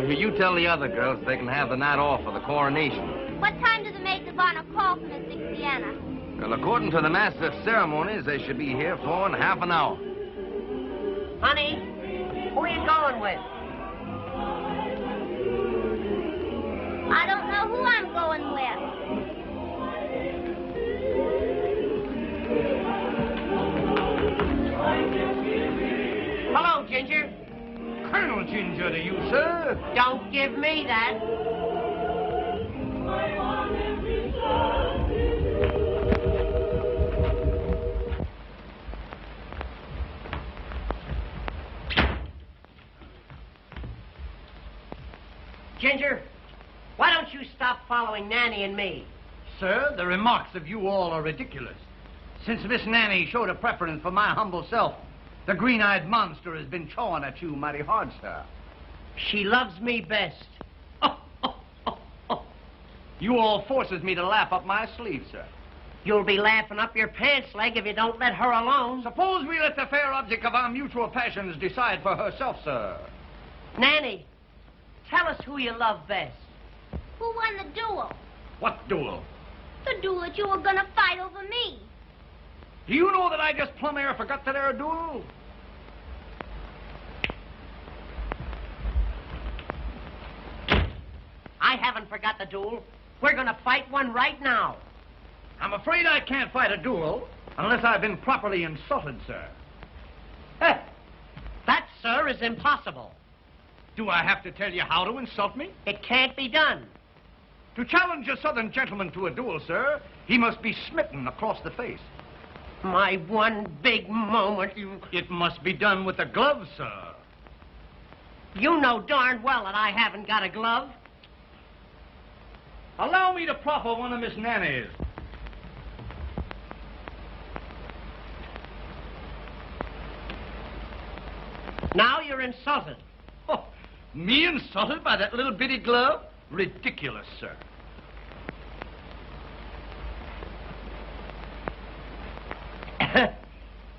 You tell the other girls they can have the night off for the coronation. What time do the maids of honor call for Miss Dixiana? Well, according to the master of ceremonies, they should be here for in half an hour. Honey, who are you going with? I don't know who I'm going with. Hello, Ginger. Colonel Ginger to you, sir. Don't give me that. Ginger, why don't you stop following Nanny and me? Sir, the remarks of you all are ridiculous. Since Miss Nanny showed a preference for my humble self, the green-eyed monster has been chawing at you mighty hard, sir. She loves me best. You all forces me to laugh up my sleeve, sir. You'll be laughing up your pants leg if you don't let her alone. Suppose we let the fair object of our mutual passions decide for herself, sir. Nanny, tell us who you love best. Who won the duel? What duel? The duel that you were gonna fight over me. Do you know that I just plumb air forgot that there duel? I haven't forgot the duel. We're gonna fight one right now. I'm afraid I can't fight a duel unless I've been properly insulted, sir. That, sir, is impossible. Do I have to tell you how to insult me? It can't be done. To challenge a southern gentleman to a duel, sir, he must be smitten across the face. My one big moment, you... It must be done with a glove, sir. You know darn well that I haven't got a glove. Allow me to proffer one of Miss Nanny's. Now you're insulted. Oh, me insulted by that little bitty glove? Ridiculous, sir.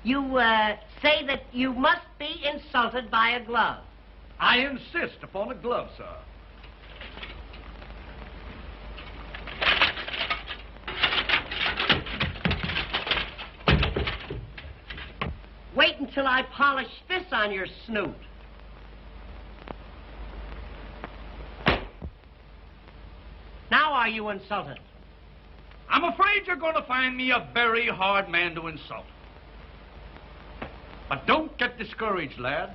You, say that you must be insulted by a glove. I insist upon a glove, sir. Wait until I polish this on your snoot. Now are you insulted? I'm afraid you're going to find me a very hard man to insult. But don't get discouraged, lad.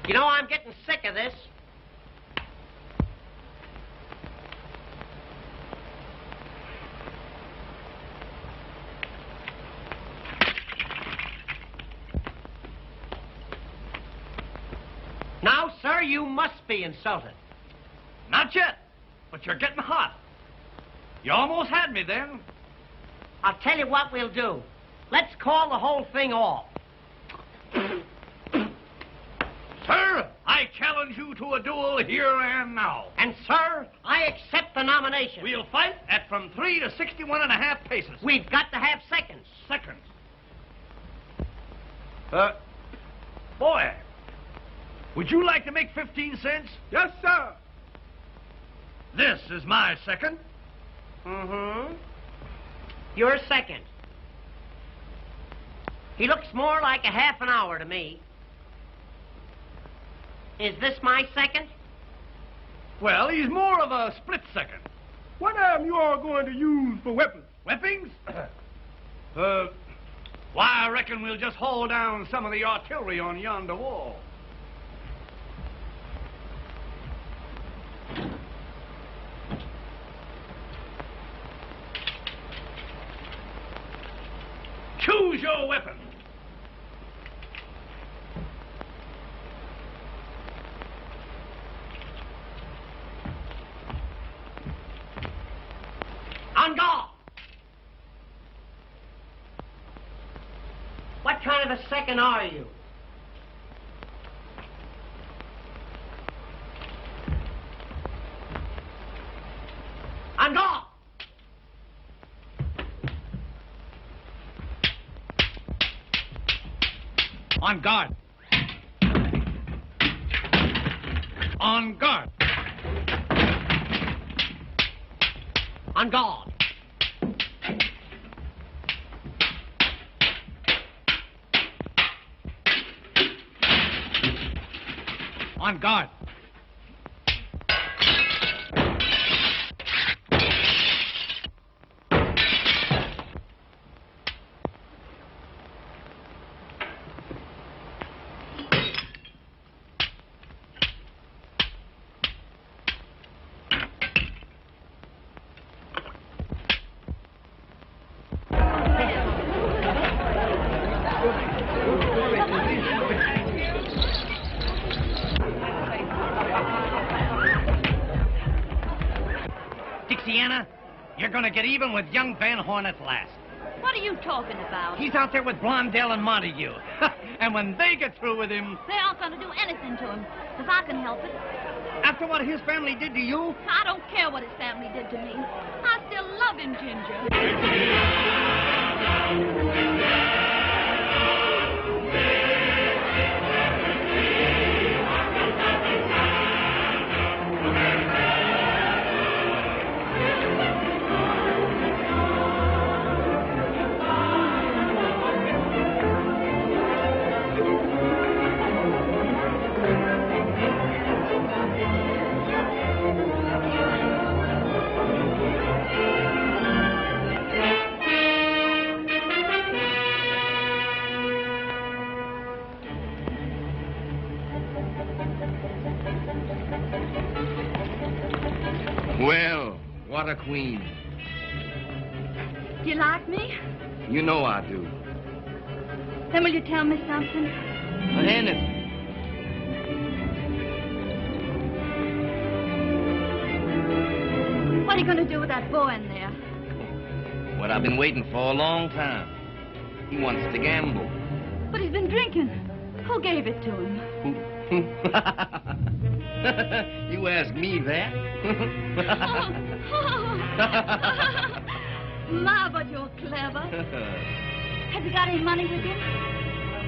You know, I'm getting sick of this. Now, sir, you must be insulted. Not yet, but you're getting hot. You almost had me then. I'll tell you what we'll do. Let's call the whole thing off. Sir, I challenge you to a duel here and now. And, sir, I accept the nomination. We'll fight at from 3 to 61.5 paces. We've got to have seconds. Seconds. Boy, would you like to make 15 cents? Yes, sir. This is my second. Mm-hmm. Your second. He looks more like a half an hour to me. Is this my second? Well, he's more of a split second. What am you all going to use for weapons? Weapons? Why, I reckon we'll just haul down some of the artillery on yonder wall. Choose your weapon. On guard. What kind of a second are you? On guard. On guard. On guard. On guard. On guard. Dixiana, you're gonna get even with young Van Horn at last. What are you talking about? He's out there with Blondell and Montague. And when they get through with him... They aren't going to do anything to him, if I can help it. After what his family did to you? I don't care what his family did to me. I still love him, Ginger. Well, what a queen. Do you like me? You know I do. Then will you tell me something? Anything. What are you going to do with that boy in there? What I've been waiting for a long time. He wants to gamble. But he's been drinking. Who gave it to him? You ask me that? Ma, but you're clever. Have you got any money with you?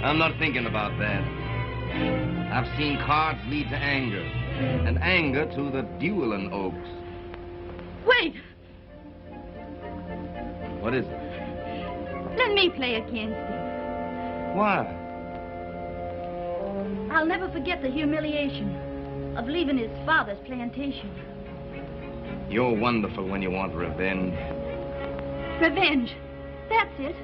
I'm not thinking about that. I've seen cards lead to anger, and anger to the dueling oaks. Wait! What is it? Let me play against him. Why? I'll never forget the humiliation of leaving his father's plantation. You're wonderful when you want revenge. Revenge. That's it.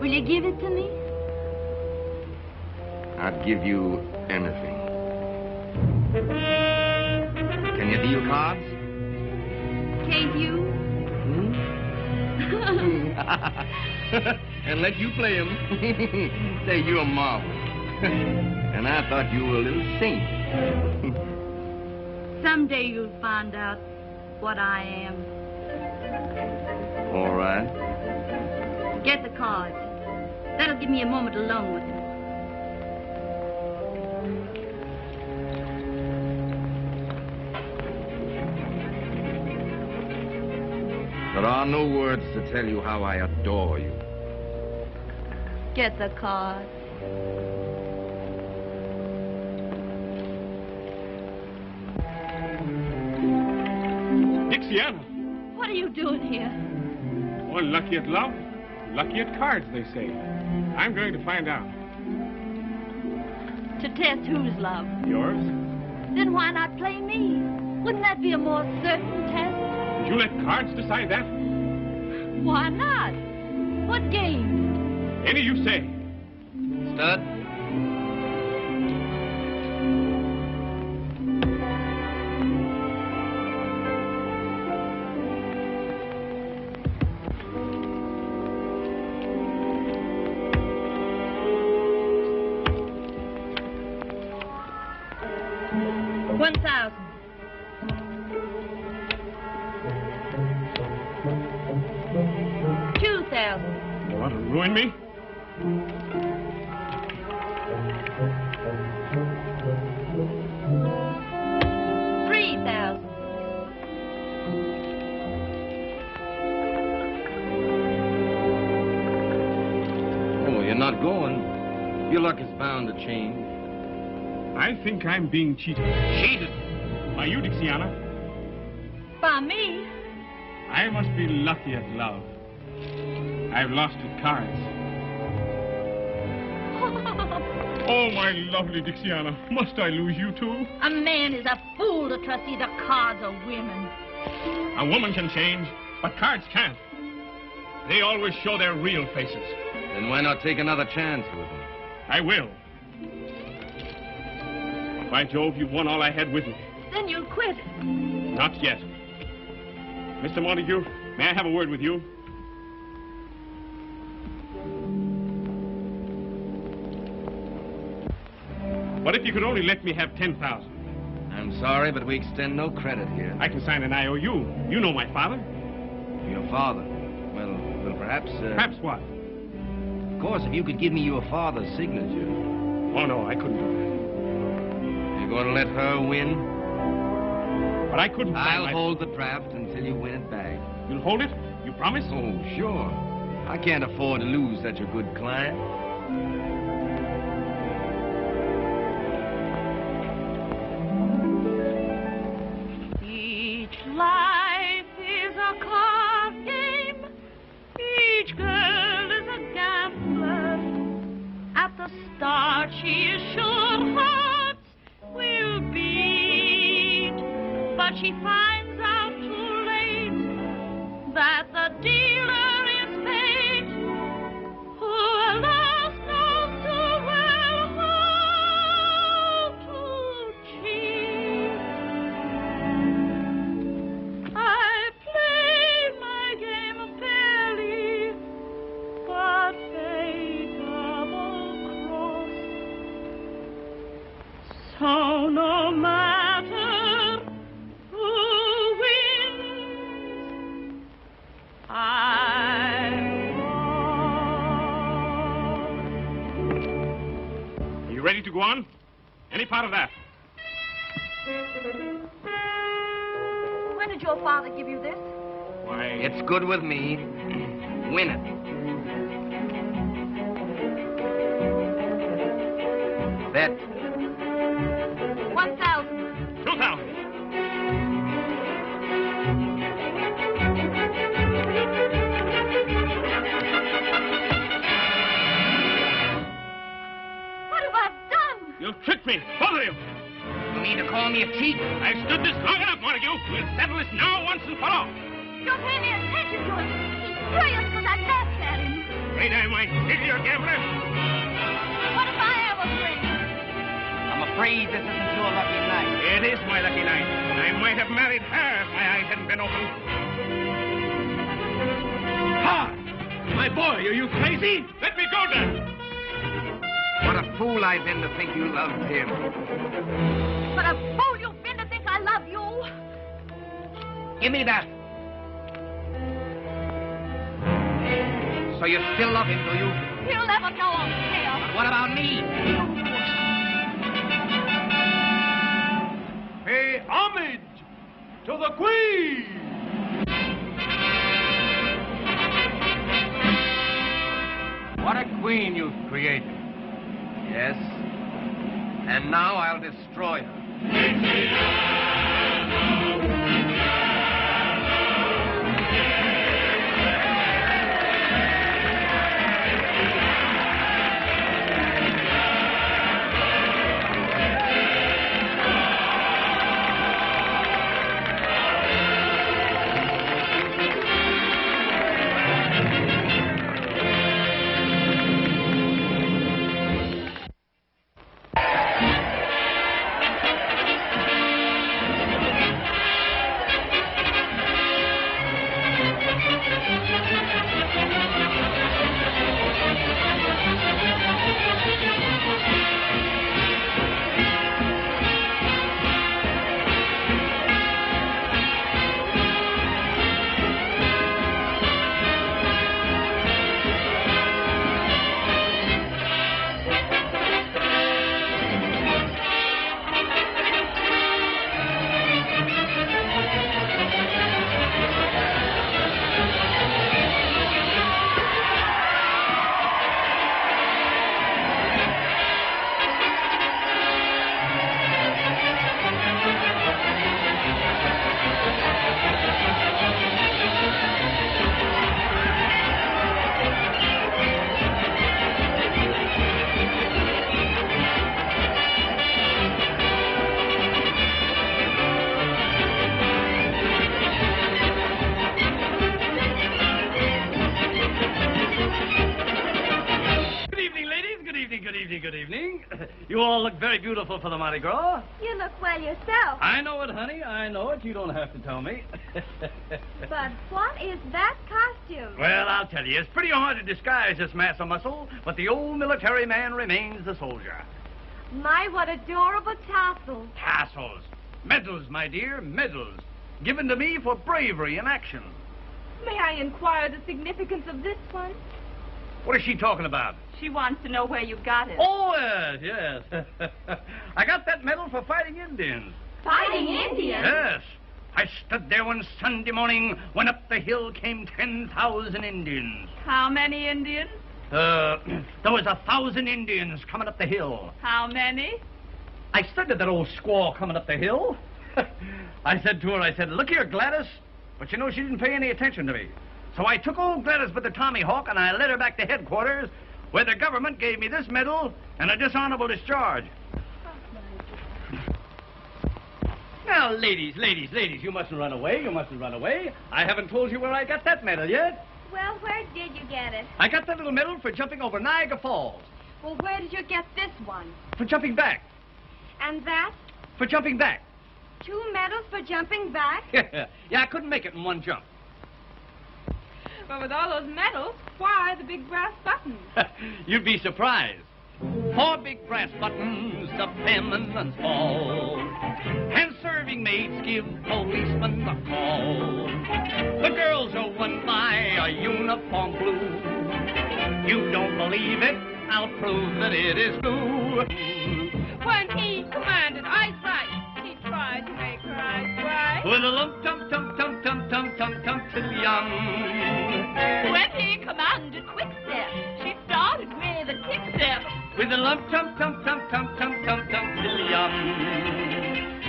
Will you give it to me? I'd give you anything. Can you deal cards? Can't you? And let you play him. Say, you're a marvel. And I thought you were a little saint. Someday you'll find out what I am. All right. Get the cards. That'll give me a moment alone with him. There are no words to tell you how I adore you. Get the cards. Dixiana. What are you doing here? Oh, lucky at love, lucky at cards, they say. I'm going to find out. To test whose love? Yours? Then why not play me? Wouldn't that be a more certain test? Would you let cards decide that? Why not? What game? Any you say. Stud? $1,000. $2,000. You want to ruin me? $3,000. Oh, you're not going. Your luck is bound to change. I think I'm being cheated. Cheated? By you, Dixiana. By me? I must be lucky at love. I've lost at cards. Oh, my lovely Dixiana, must I lose you too? A man is a fool to trust either cards or women. A woman can change, but cards can't. They always show their real faces. Then why not take another chance with them? I will. By Jove, you've won all I had with me. Then you'll quit. Not yet. Mr. Montague, may I have a word with you? What if you could only let me have $10,000? I'm sorry, but we extend no credit here. I can sign an IOU. You know my father. Your father? Well, perhaps... Perhaps what? Of course, if you could give me your father's signature. Oh, no, I couldn't do that. You're going to let her win? But I couldn't... I'll hold the draft until you win it back. You'll hold it? You promise? Oh, sure. I can't afford to lose such a good client. Each life is a card game. Each girl is a gambler. At the start, she is sure hearts will beat. But she finds out too late that the dealer is fate, who alas knows too well how to cheat. I play my game fairly, but fate double-crossed. So no matter who wins, I Are you ready to go on? Any part of that? When did your father give you this? Why... It's good with me. Win it. Bet. 1,000. 2,000. What have I done? You've tricked me, both of you. You mean to call me a cheat? I've stood this long enough, Montague. We'll settle this now once and for all. Don't pay any attention to him. He's furious because I laughed at him. Afraid I might kill your gambler? What if I am afraid? I'm afraid this isn't your lucky night. It is my lucky night. I might have married her if my eyes hadn't been open. Ha! My boy, are you crazy? Let me go, Dad. What a fool I've been to think you loved him. What a fool you've been to think I love you. Give me that. So you still love him, do you? He'll never know I'm here. But what about me? Pay homage to the Queen! What a queen you've created. Yes. And now I'll destroy her. Good evening. You all look very beautiful for the Mardi Gras. You look well yourself. I know it, honey. I know it. You don't have to tell me. But what is that costume? Well, I'll tell you. It's pretty hard to disguise this mass of muscle, but the old military man remains the soldier. My, what adorable tassels. Tassels. Medals, my dear, medals. Given to me for bravery in action. May I inquire the significance of this one? What is she talking about? She wants to know where you got it. Oh, yes. I got that medal for fighting Indians. Fighting Indians? Yes. I stood there one Sunday morning when up the hill came 10,000 Indians. How many Indians? There was 1,000 Indians coming up the hill. How many? I stood to that old squaw coming up the hill. I said to her, look here, Gladys. But you know, she didn't pay any attention to me. So I took old Gladys by the Tommy Hawk and I led her back to headquarters where the government gave me this medal and a dishonorable discharge. Now, ladies, you mustn't run away. You mustn't run away. I haven't told you where I got that medal yet. Well, where did you get it? I got that little medal for jumping over Niagara Falls. Well, where did you get this one? For jumping back. And that? For jumping back. 2 medals for jumping back? Yeah, I couldn't make it in one jump. But with all those medals, why the big brass buttons? You'd be surprised. 4 big brass buttons the feminines fall, and serving maids give policemen a call. The girls are won by a uniform blue. You don't believe it? I'll prove that it is true. When he commanded ice right, he tried to make her eyes bright. With a lump tum tum tum tum tum tum tum till young. When he commanded quick step, she started with a kick step. With a lump tum tum tum tum tum tum tum till young.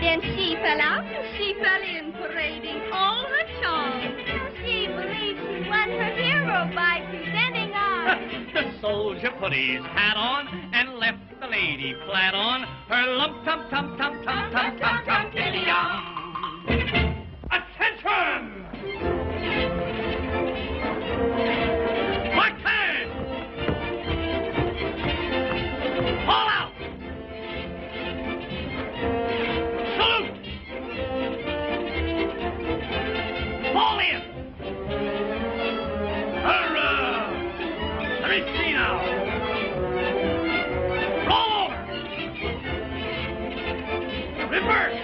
Then she fell out and she fell in, parading all her charms. She believed she won her hero by presenting arms. The soldier put his hat on and left the lady flat on her lump tum tum tum tum tum tum tum till young. Attention! Mark time! All out! Salute! Fall in! Hurrah! Let me see now. Roll over! Reverse!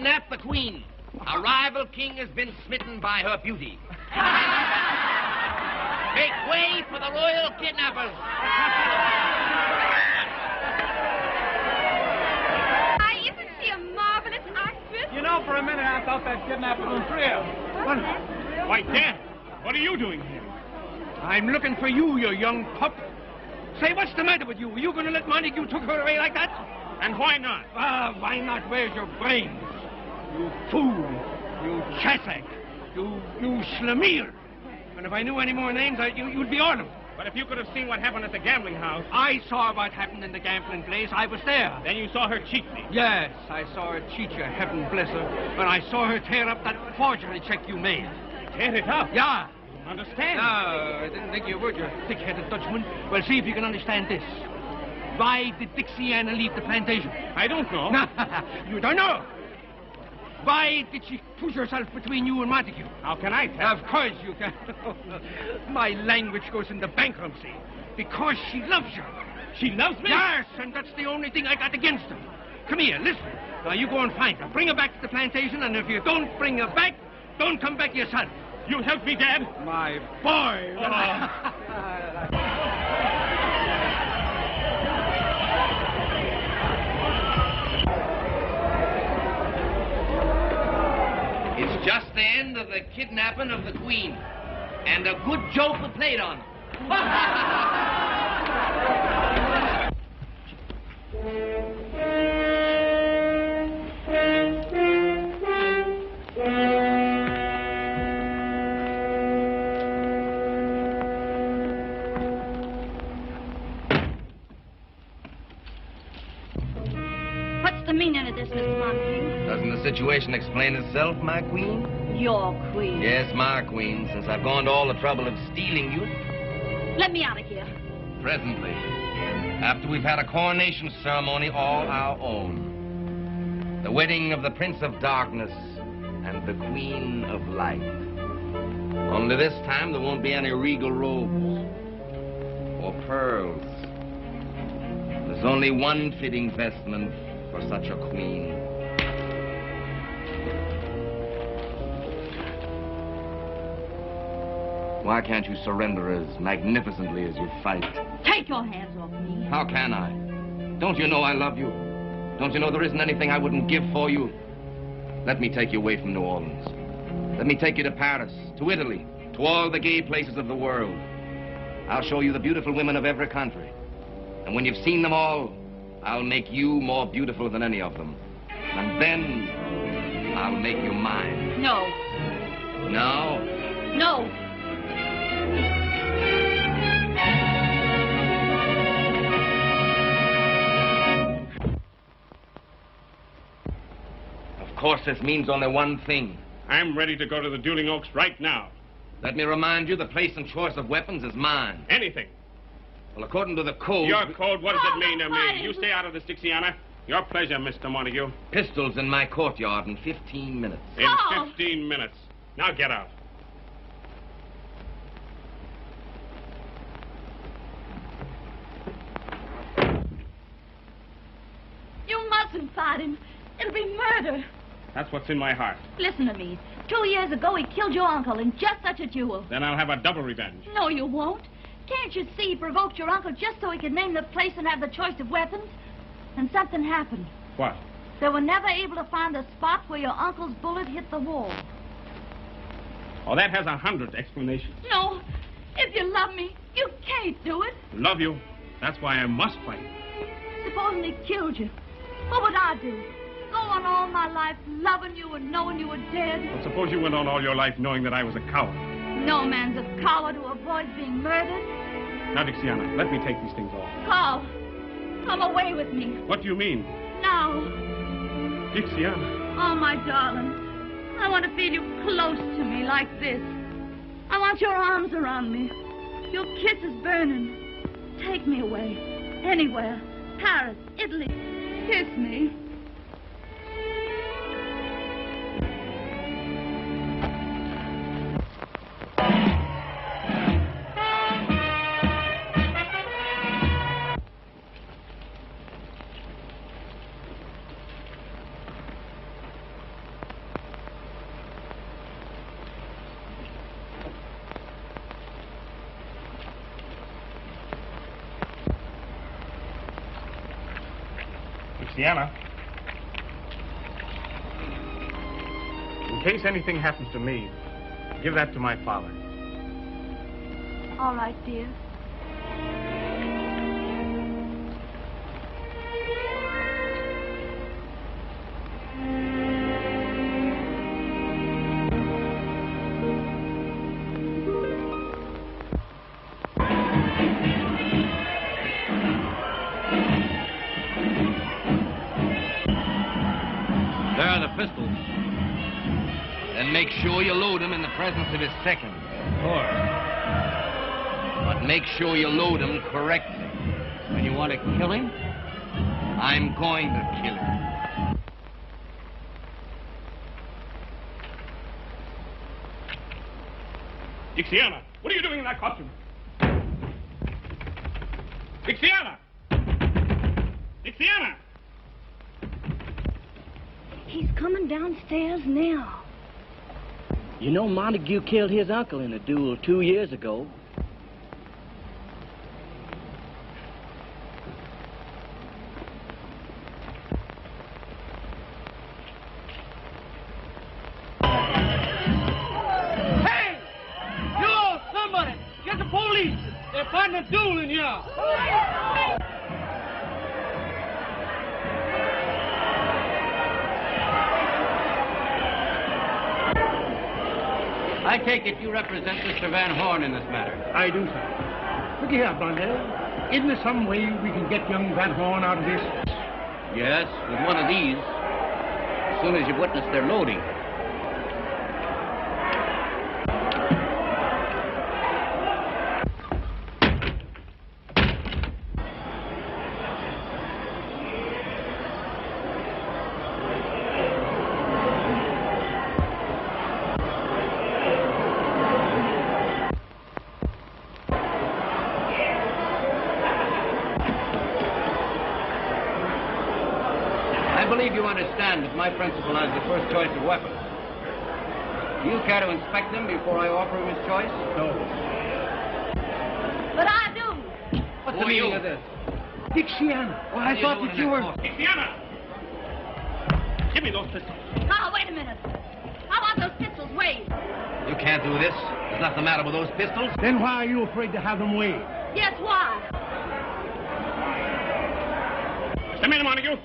kidnapped the queen. A rival king has been smitten by her beauty. Make way for the royal kidnappers. Isn't she a marvelous actress? You know, for a minute I thought that kidnapper was real. Why, Dad, what are you doing here? I'm looking for you, you young pup. Say, what's the matter with you? Are you going to let Montague took her away like that? And why not? Why not? Where's your brains? You fool. You chassack. You schlemiel. And if I knew any more names, you'd be on them. But if you could have seen what happened at the gambling house... I saw what happened in the gambling place. I was there. Then you saw her cheat me. Yes, I saw her cheat you, heaven bless her. And I saw her tear up that forgery check you made. Tear it up? Yeah. Understand? No, I didn't think you would, you thick-headed Dutchman. Well, see if you can understand this. Why did Dixiana leave the plantation? I don't know. You don't know? Why did she push herself between you and Montague? How can I tell? Of course you can. My language goes into bankruptcy. Because she loves you. She loves me? Yes, and that's the only thing I got against her. Come here, listen. Now, you go and find her. Bring her back to the plantation, and if you don't bring her back, don't come back yourself. You'll help me, Dad? My boy. It's just the end of the kidnapping of the queen. And a good joke we played on. What's the meaning of this, Mr. Montague? Doesn't the situation explain itself, my queen? Your queen. Yes, my queen, since I've gone to all the trouble of stealing you. Let me out of here. Presently, after we've had a coronation ceremony all our own. The wedding of the Prince of Darkness and the Queen of Light. Only this time there won't be any regal robes or pearls. There's only one fitting vestment for such a queen. Why can't you surrender as magnificently as you fight? Take your hands off me. How can I? Don't you know I love you? Don't you know there isn't anything I wouldn't give for you? Let me take you away from New Orleans. Let me take you to Paris, to Italy, to all the gay places of the world. I'll show you the beautiful women of every country. And when you've seen them all, I'll make you more beautiful than any of them. And then I'll make you mine. No. No? No. Of course, this means only one thing. I'm ready to go to the Dueling Oaks right now. Let me remind you, the place and choice of weapons is mine. Anything. Well, according to the code... Your code? What does it mean to me? You stay out of this, Dixiana. Your pleasure, Mr. Montague. Pistols in my courtyard in 15 minutes. In 15 minutes. Now get out. You mustn't fight him. It'll be murder. That's what's in my heart. Listen to me. 2 years ago, he killed your uncle in just such a duel. Then I'll have a double revenge. No, you won't. Can't you see he provoked your uncle just so he could name the place and have the choice of weapons? And something happened. What? They were never able to find the spot where your uncle's bullet hit the wall. Oh, that has 100 explanations. No. If you love me, you can't do it. Love you. That's why I must fight. Supposing he killed you, what would I do? Go on all my life loving you and knowing you were dead? Well, suppose you went on all your life knowing that I was a coward. No man's a coward who avoids being murdered. Now, Dixiana, let me take these things off. Carl, come away with me. What do you mean? Now. Dixiana. Oh, my darling. I want to feel you close to me like this. I want your arms around me. Your kisses burning. Take me away. Anywhere. Paris, Italy. Kiss me. Dixiana. In case anything happens to me, give that to my father. All right, dear. There are the pistols. Then make sure you load them in the presence of his seconds. Of course. But make sure you load them correctly. When you want to kill him? I'm going to kill him. Dixiana, what are you doing in that costume? Dixiana! Dixiana! He's coming downstairs now. You know Montague killed his uncle in a duel 2 years ago. Hey! You, somebody! Get the police! They're fighting a duel in here! I take it you represent Mr. Van Horn in this matter. I do, sir. Look here, Blondell. Isn't there some way we can get young Van Horn out of this? Yes, with one of these. As soon as you've witnessed their loading. I believe you understand that my principal has the first choice of weapons. Do you care to inspect them before I offer him his choice? No. But I do. What's the meaning of this? Dixiana. Well, I thought that you were... Dixiana! Give me those pistols. Now, wait a minute. How about those pistols weighed? You can't do this. There's nothing the matter with those pistols. Then why are you afraid to have them weighed? Yes, why? Come in, Montague.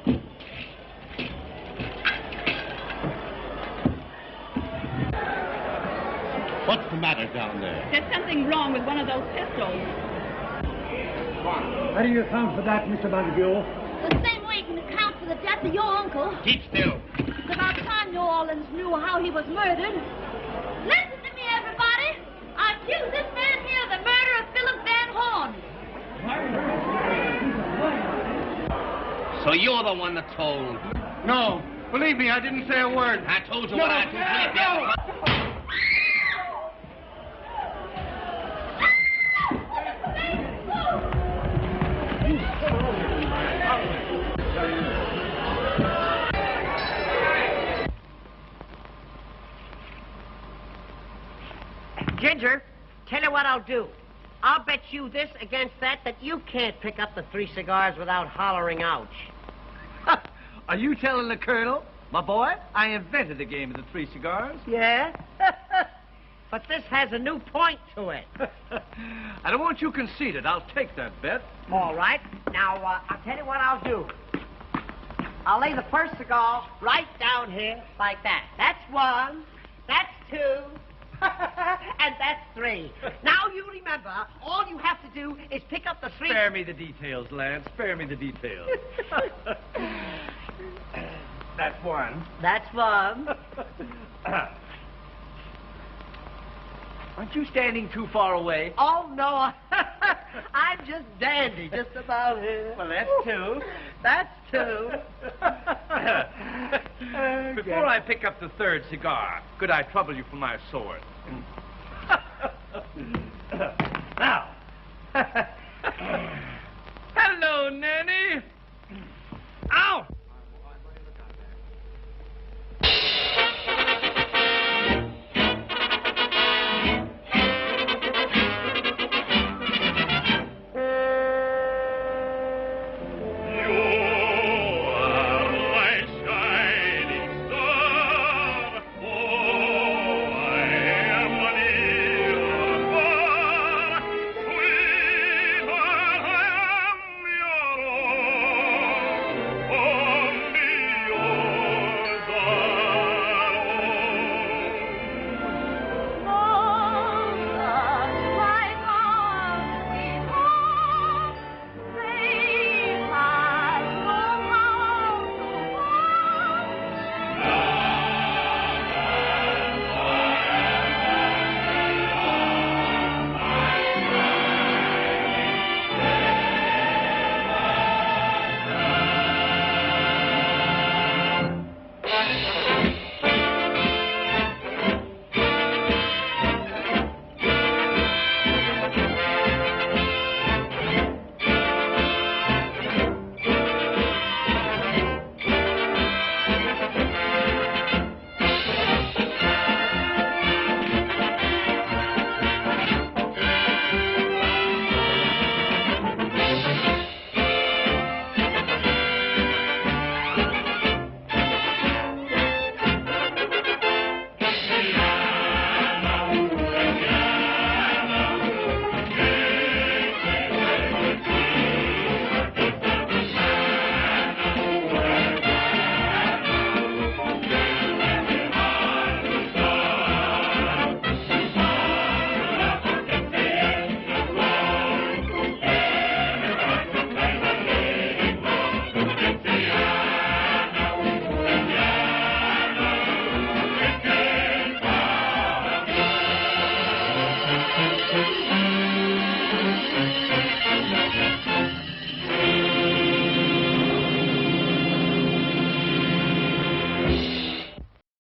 What's the matter down there? There's something wrong with one of those pistols. How do you account for that, Mr. Montague? The same way you can account for the death of your uncle. Keep still. It's about time New Orleans knew how he was murdered. Listen to me, everybody. I accuse this man here of the murder of Philip Van Horn. So you're the one that told. No. Believe me, I didn't say a word. I told you what I told you. Ginger, tell you what I'll do. I'll bet you this against that you can't pick up the 3 cigars without hollering ouch. Are you telling the Colonel? My boy, I invented the game of the 3 cigars. Yeah? But this has a new point to it. I don't want you conceited. I'll take that bet. All right. Now, I'll tell you what I'll do. I'll lay the first cigar right down here like that. That's 1. That's 2. And that's 3. Now you remember, all you have to do is pick up the 3... Spare me the details, Lance. Spare me the details. That's 1. That's 1. Aren't you standing too far away? Oh, no. I'm just dandy, just about here. Well, that's 2. That's 2. Before I pick up the 3rd cigar, could I trouble you for my sword?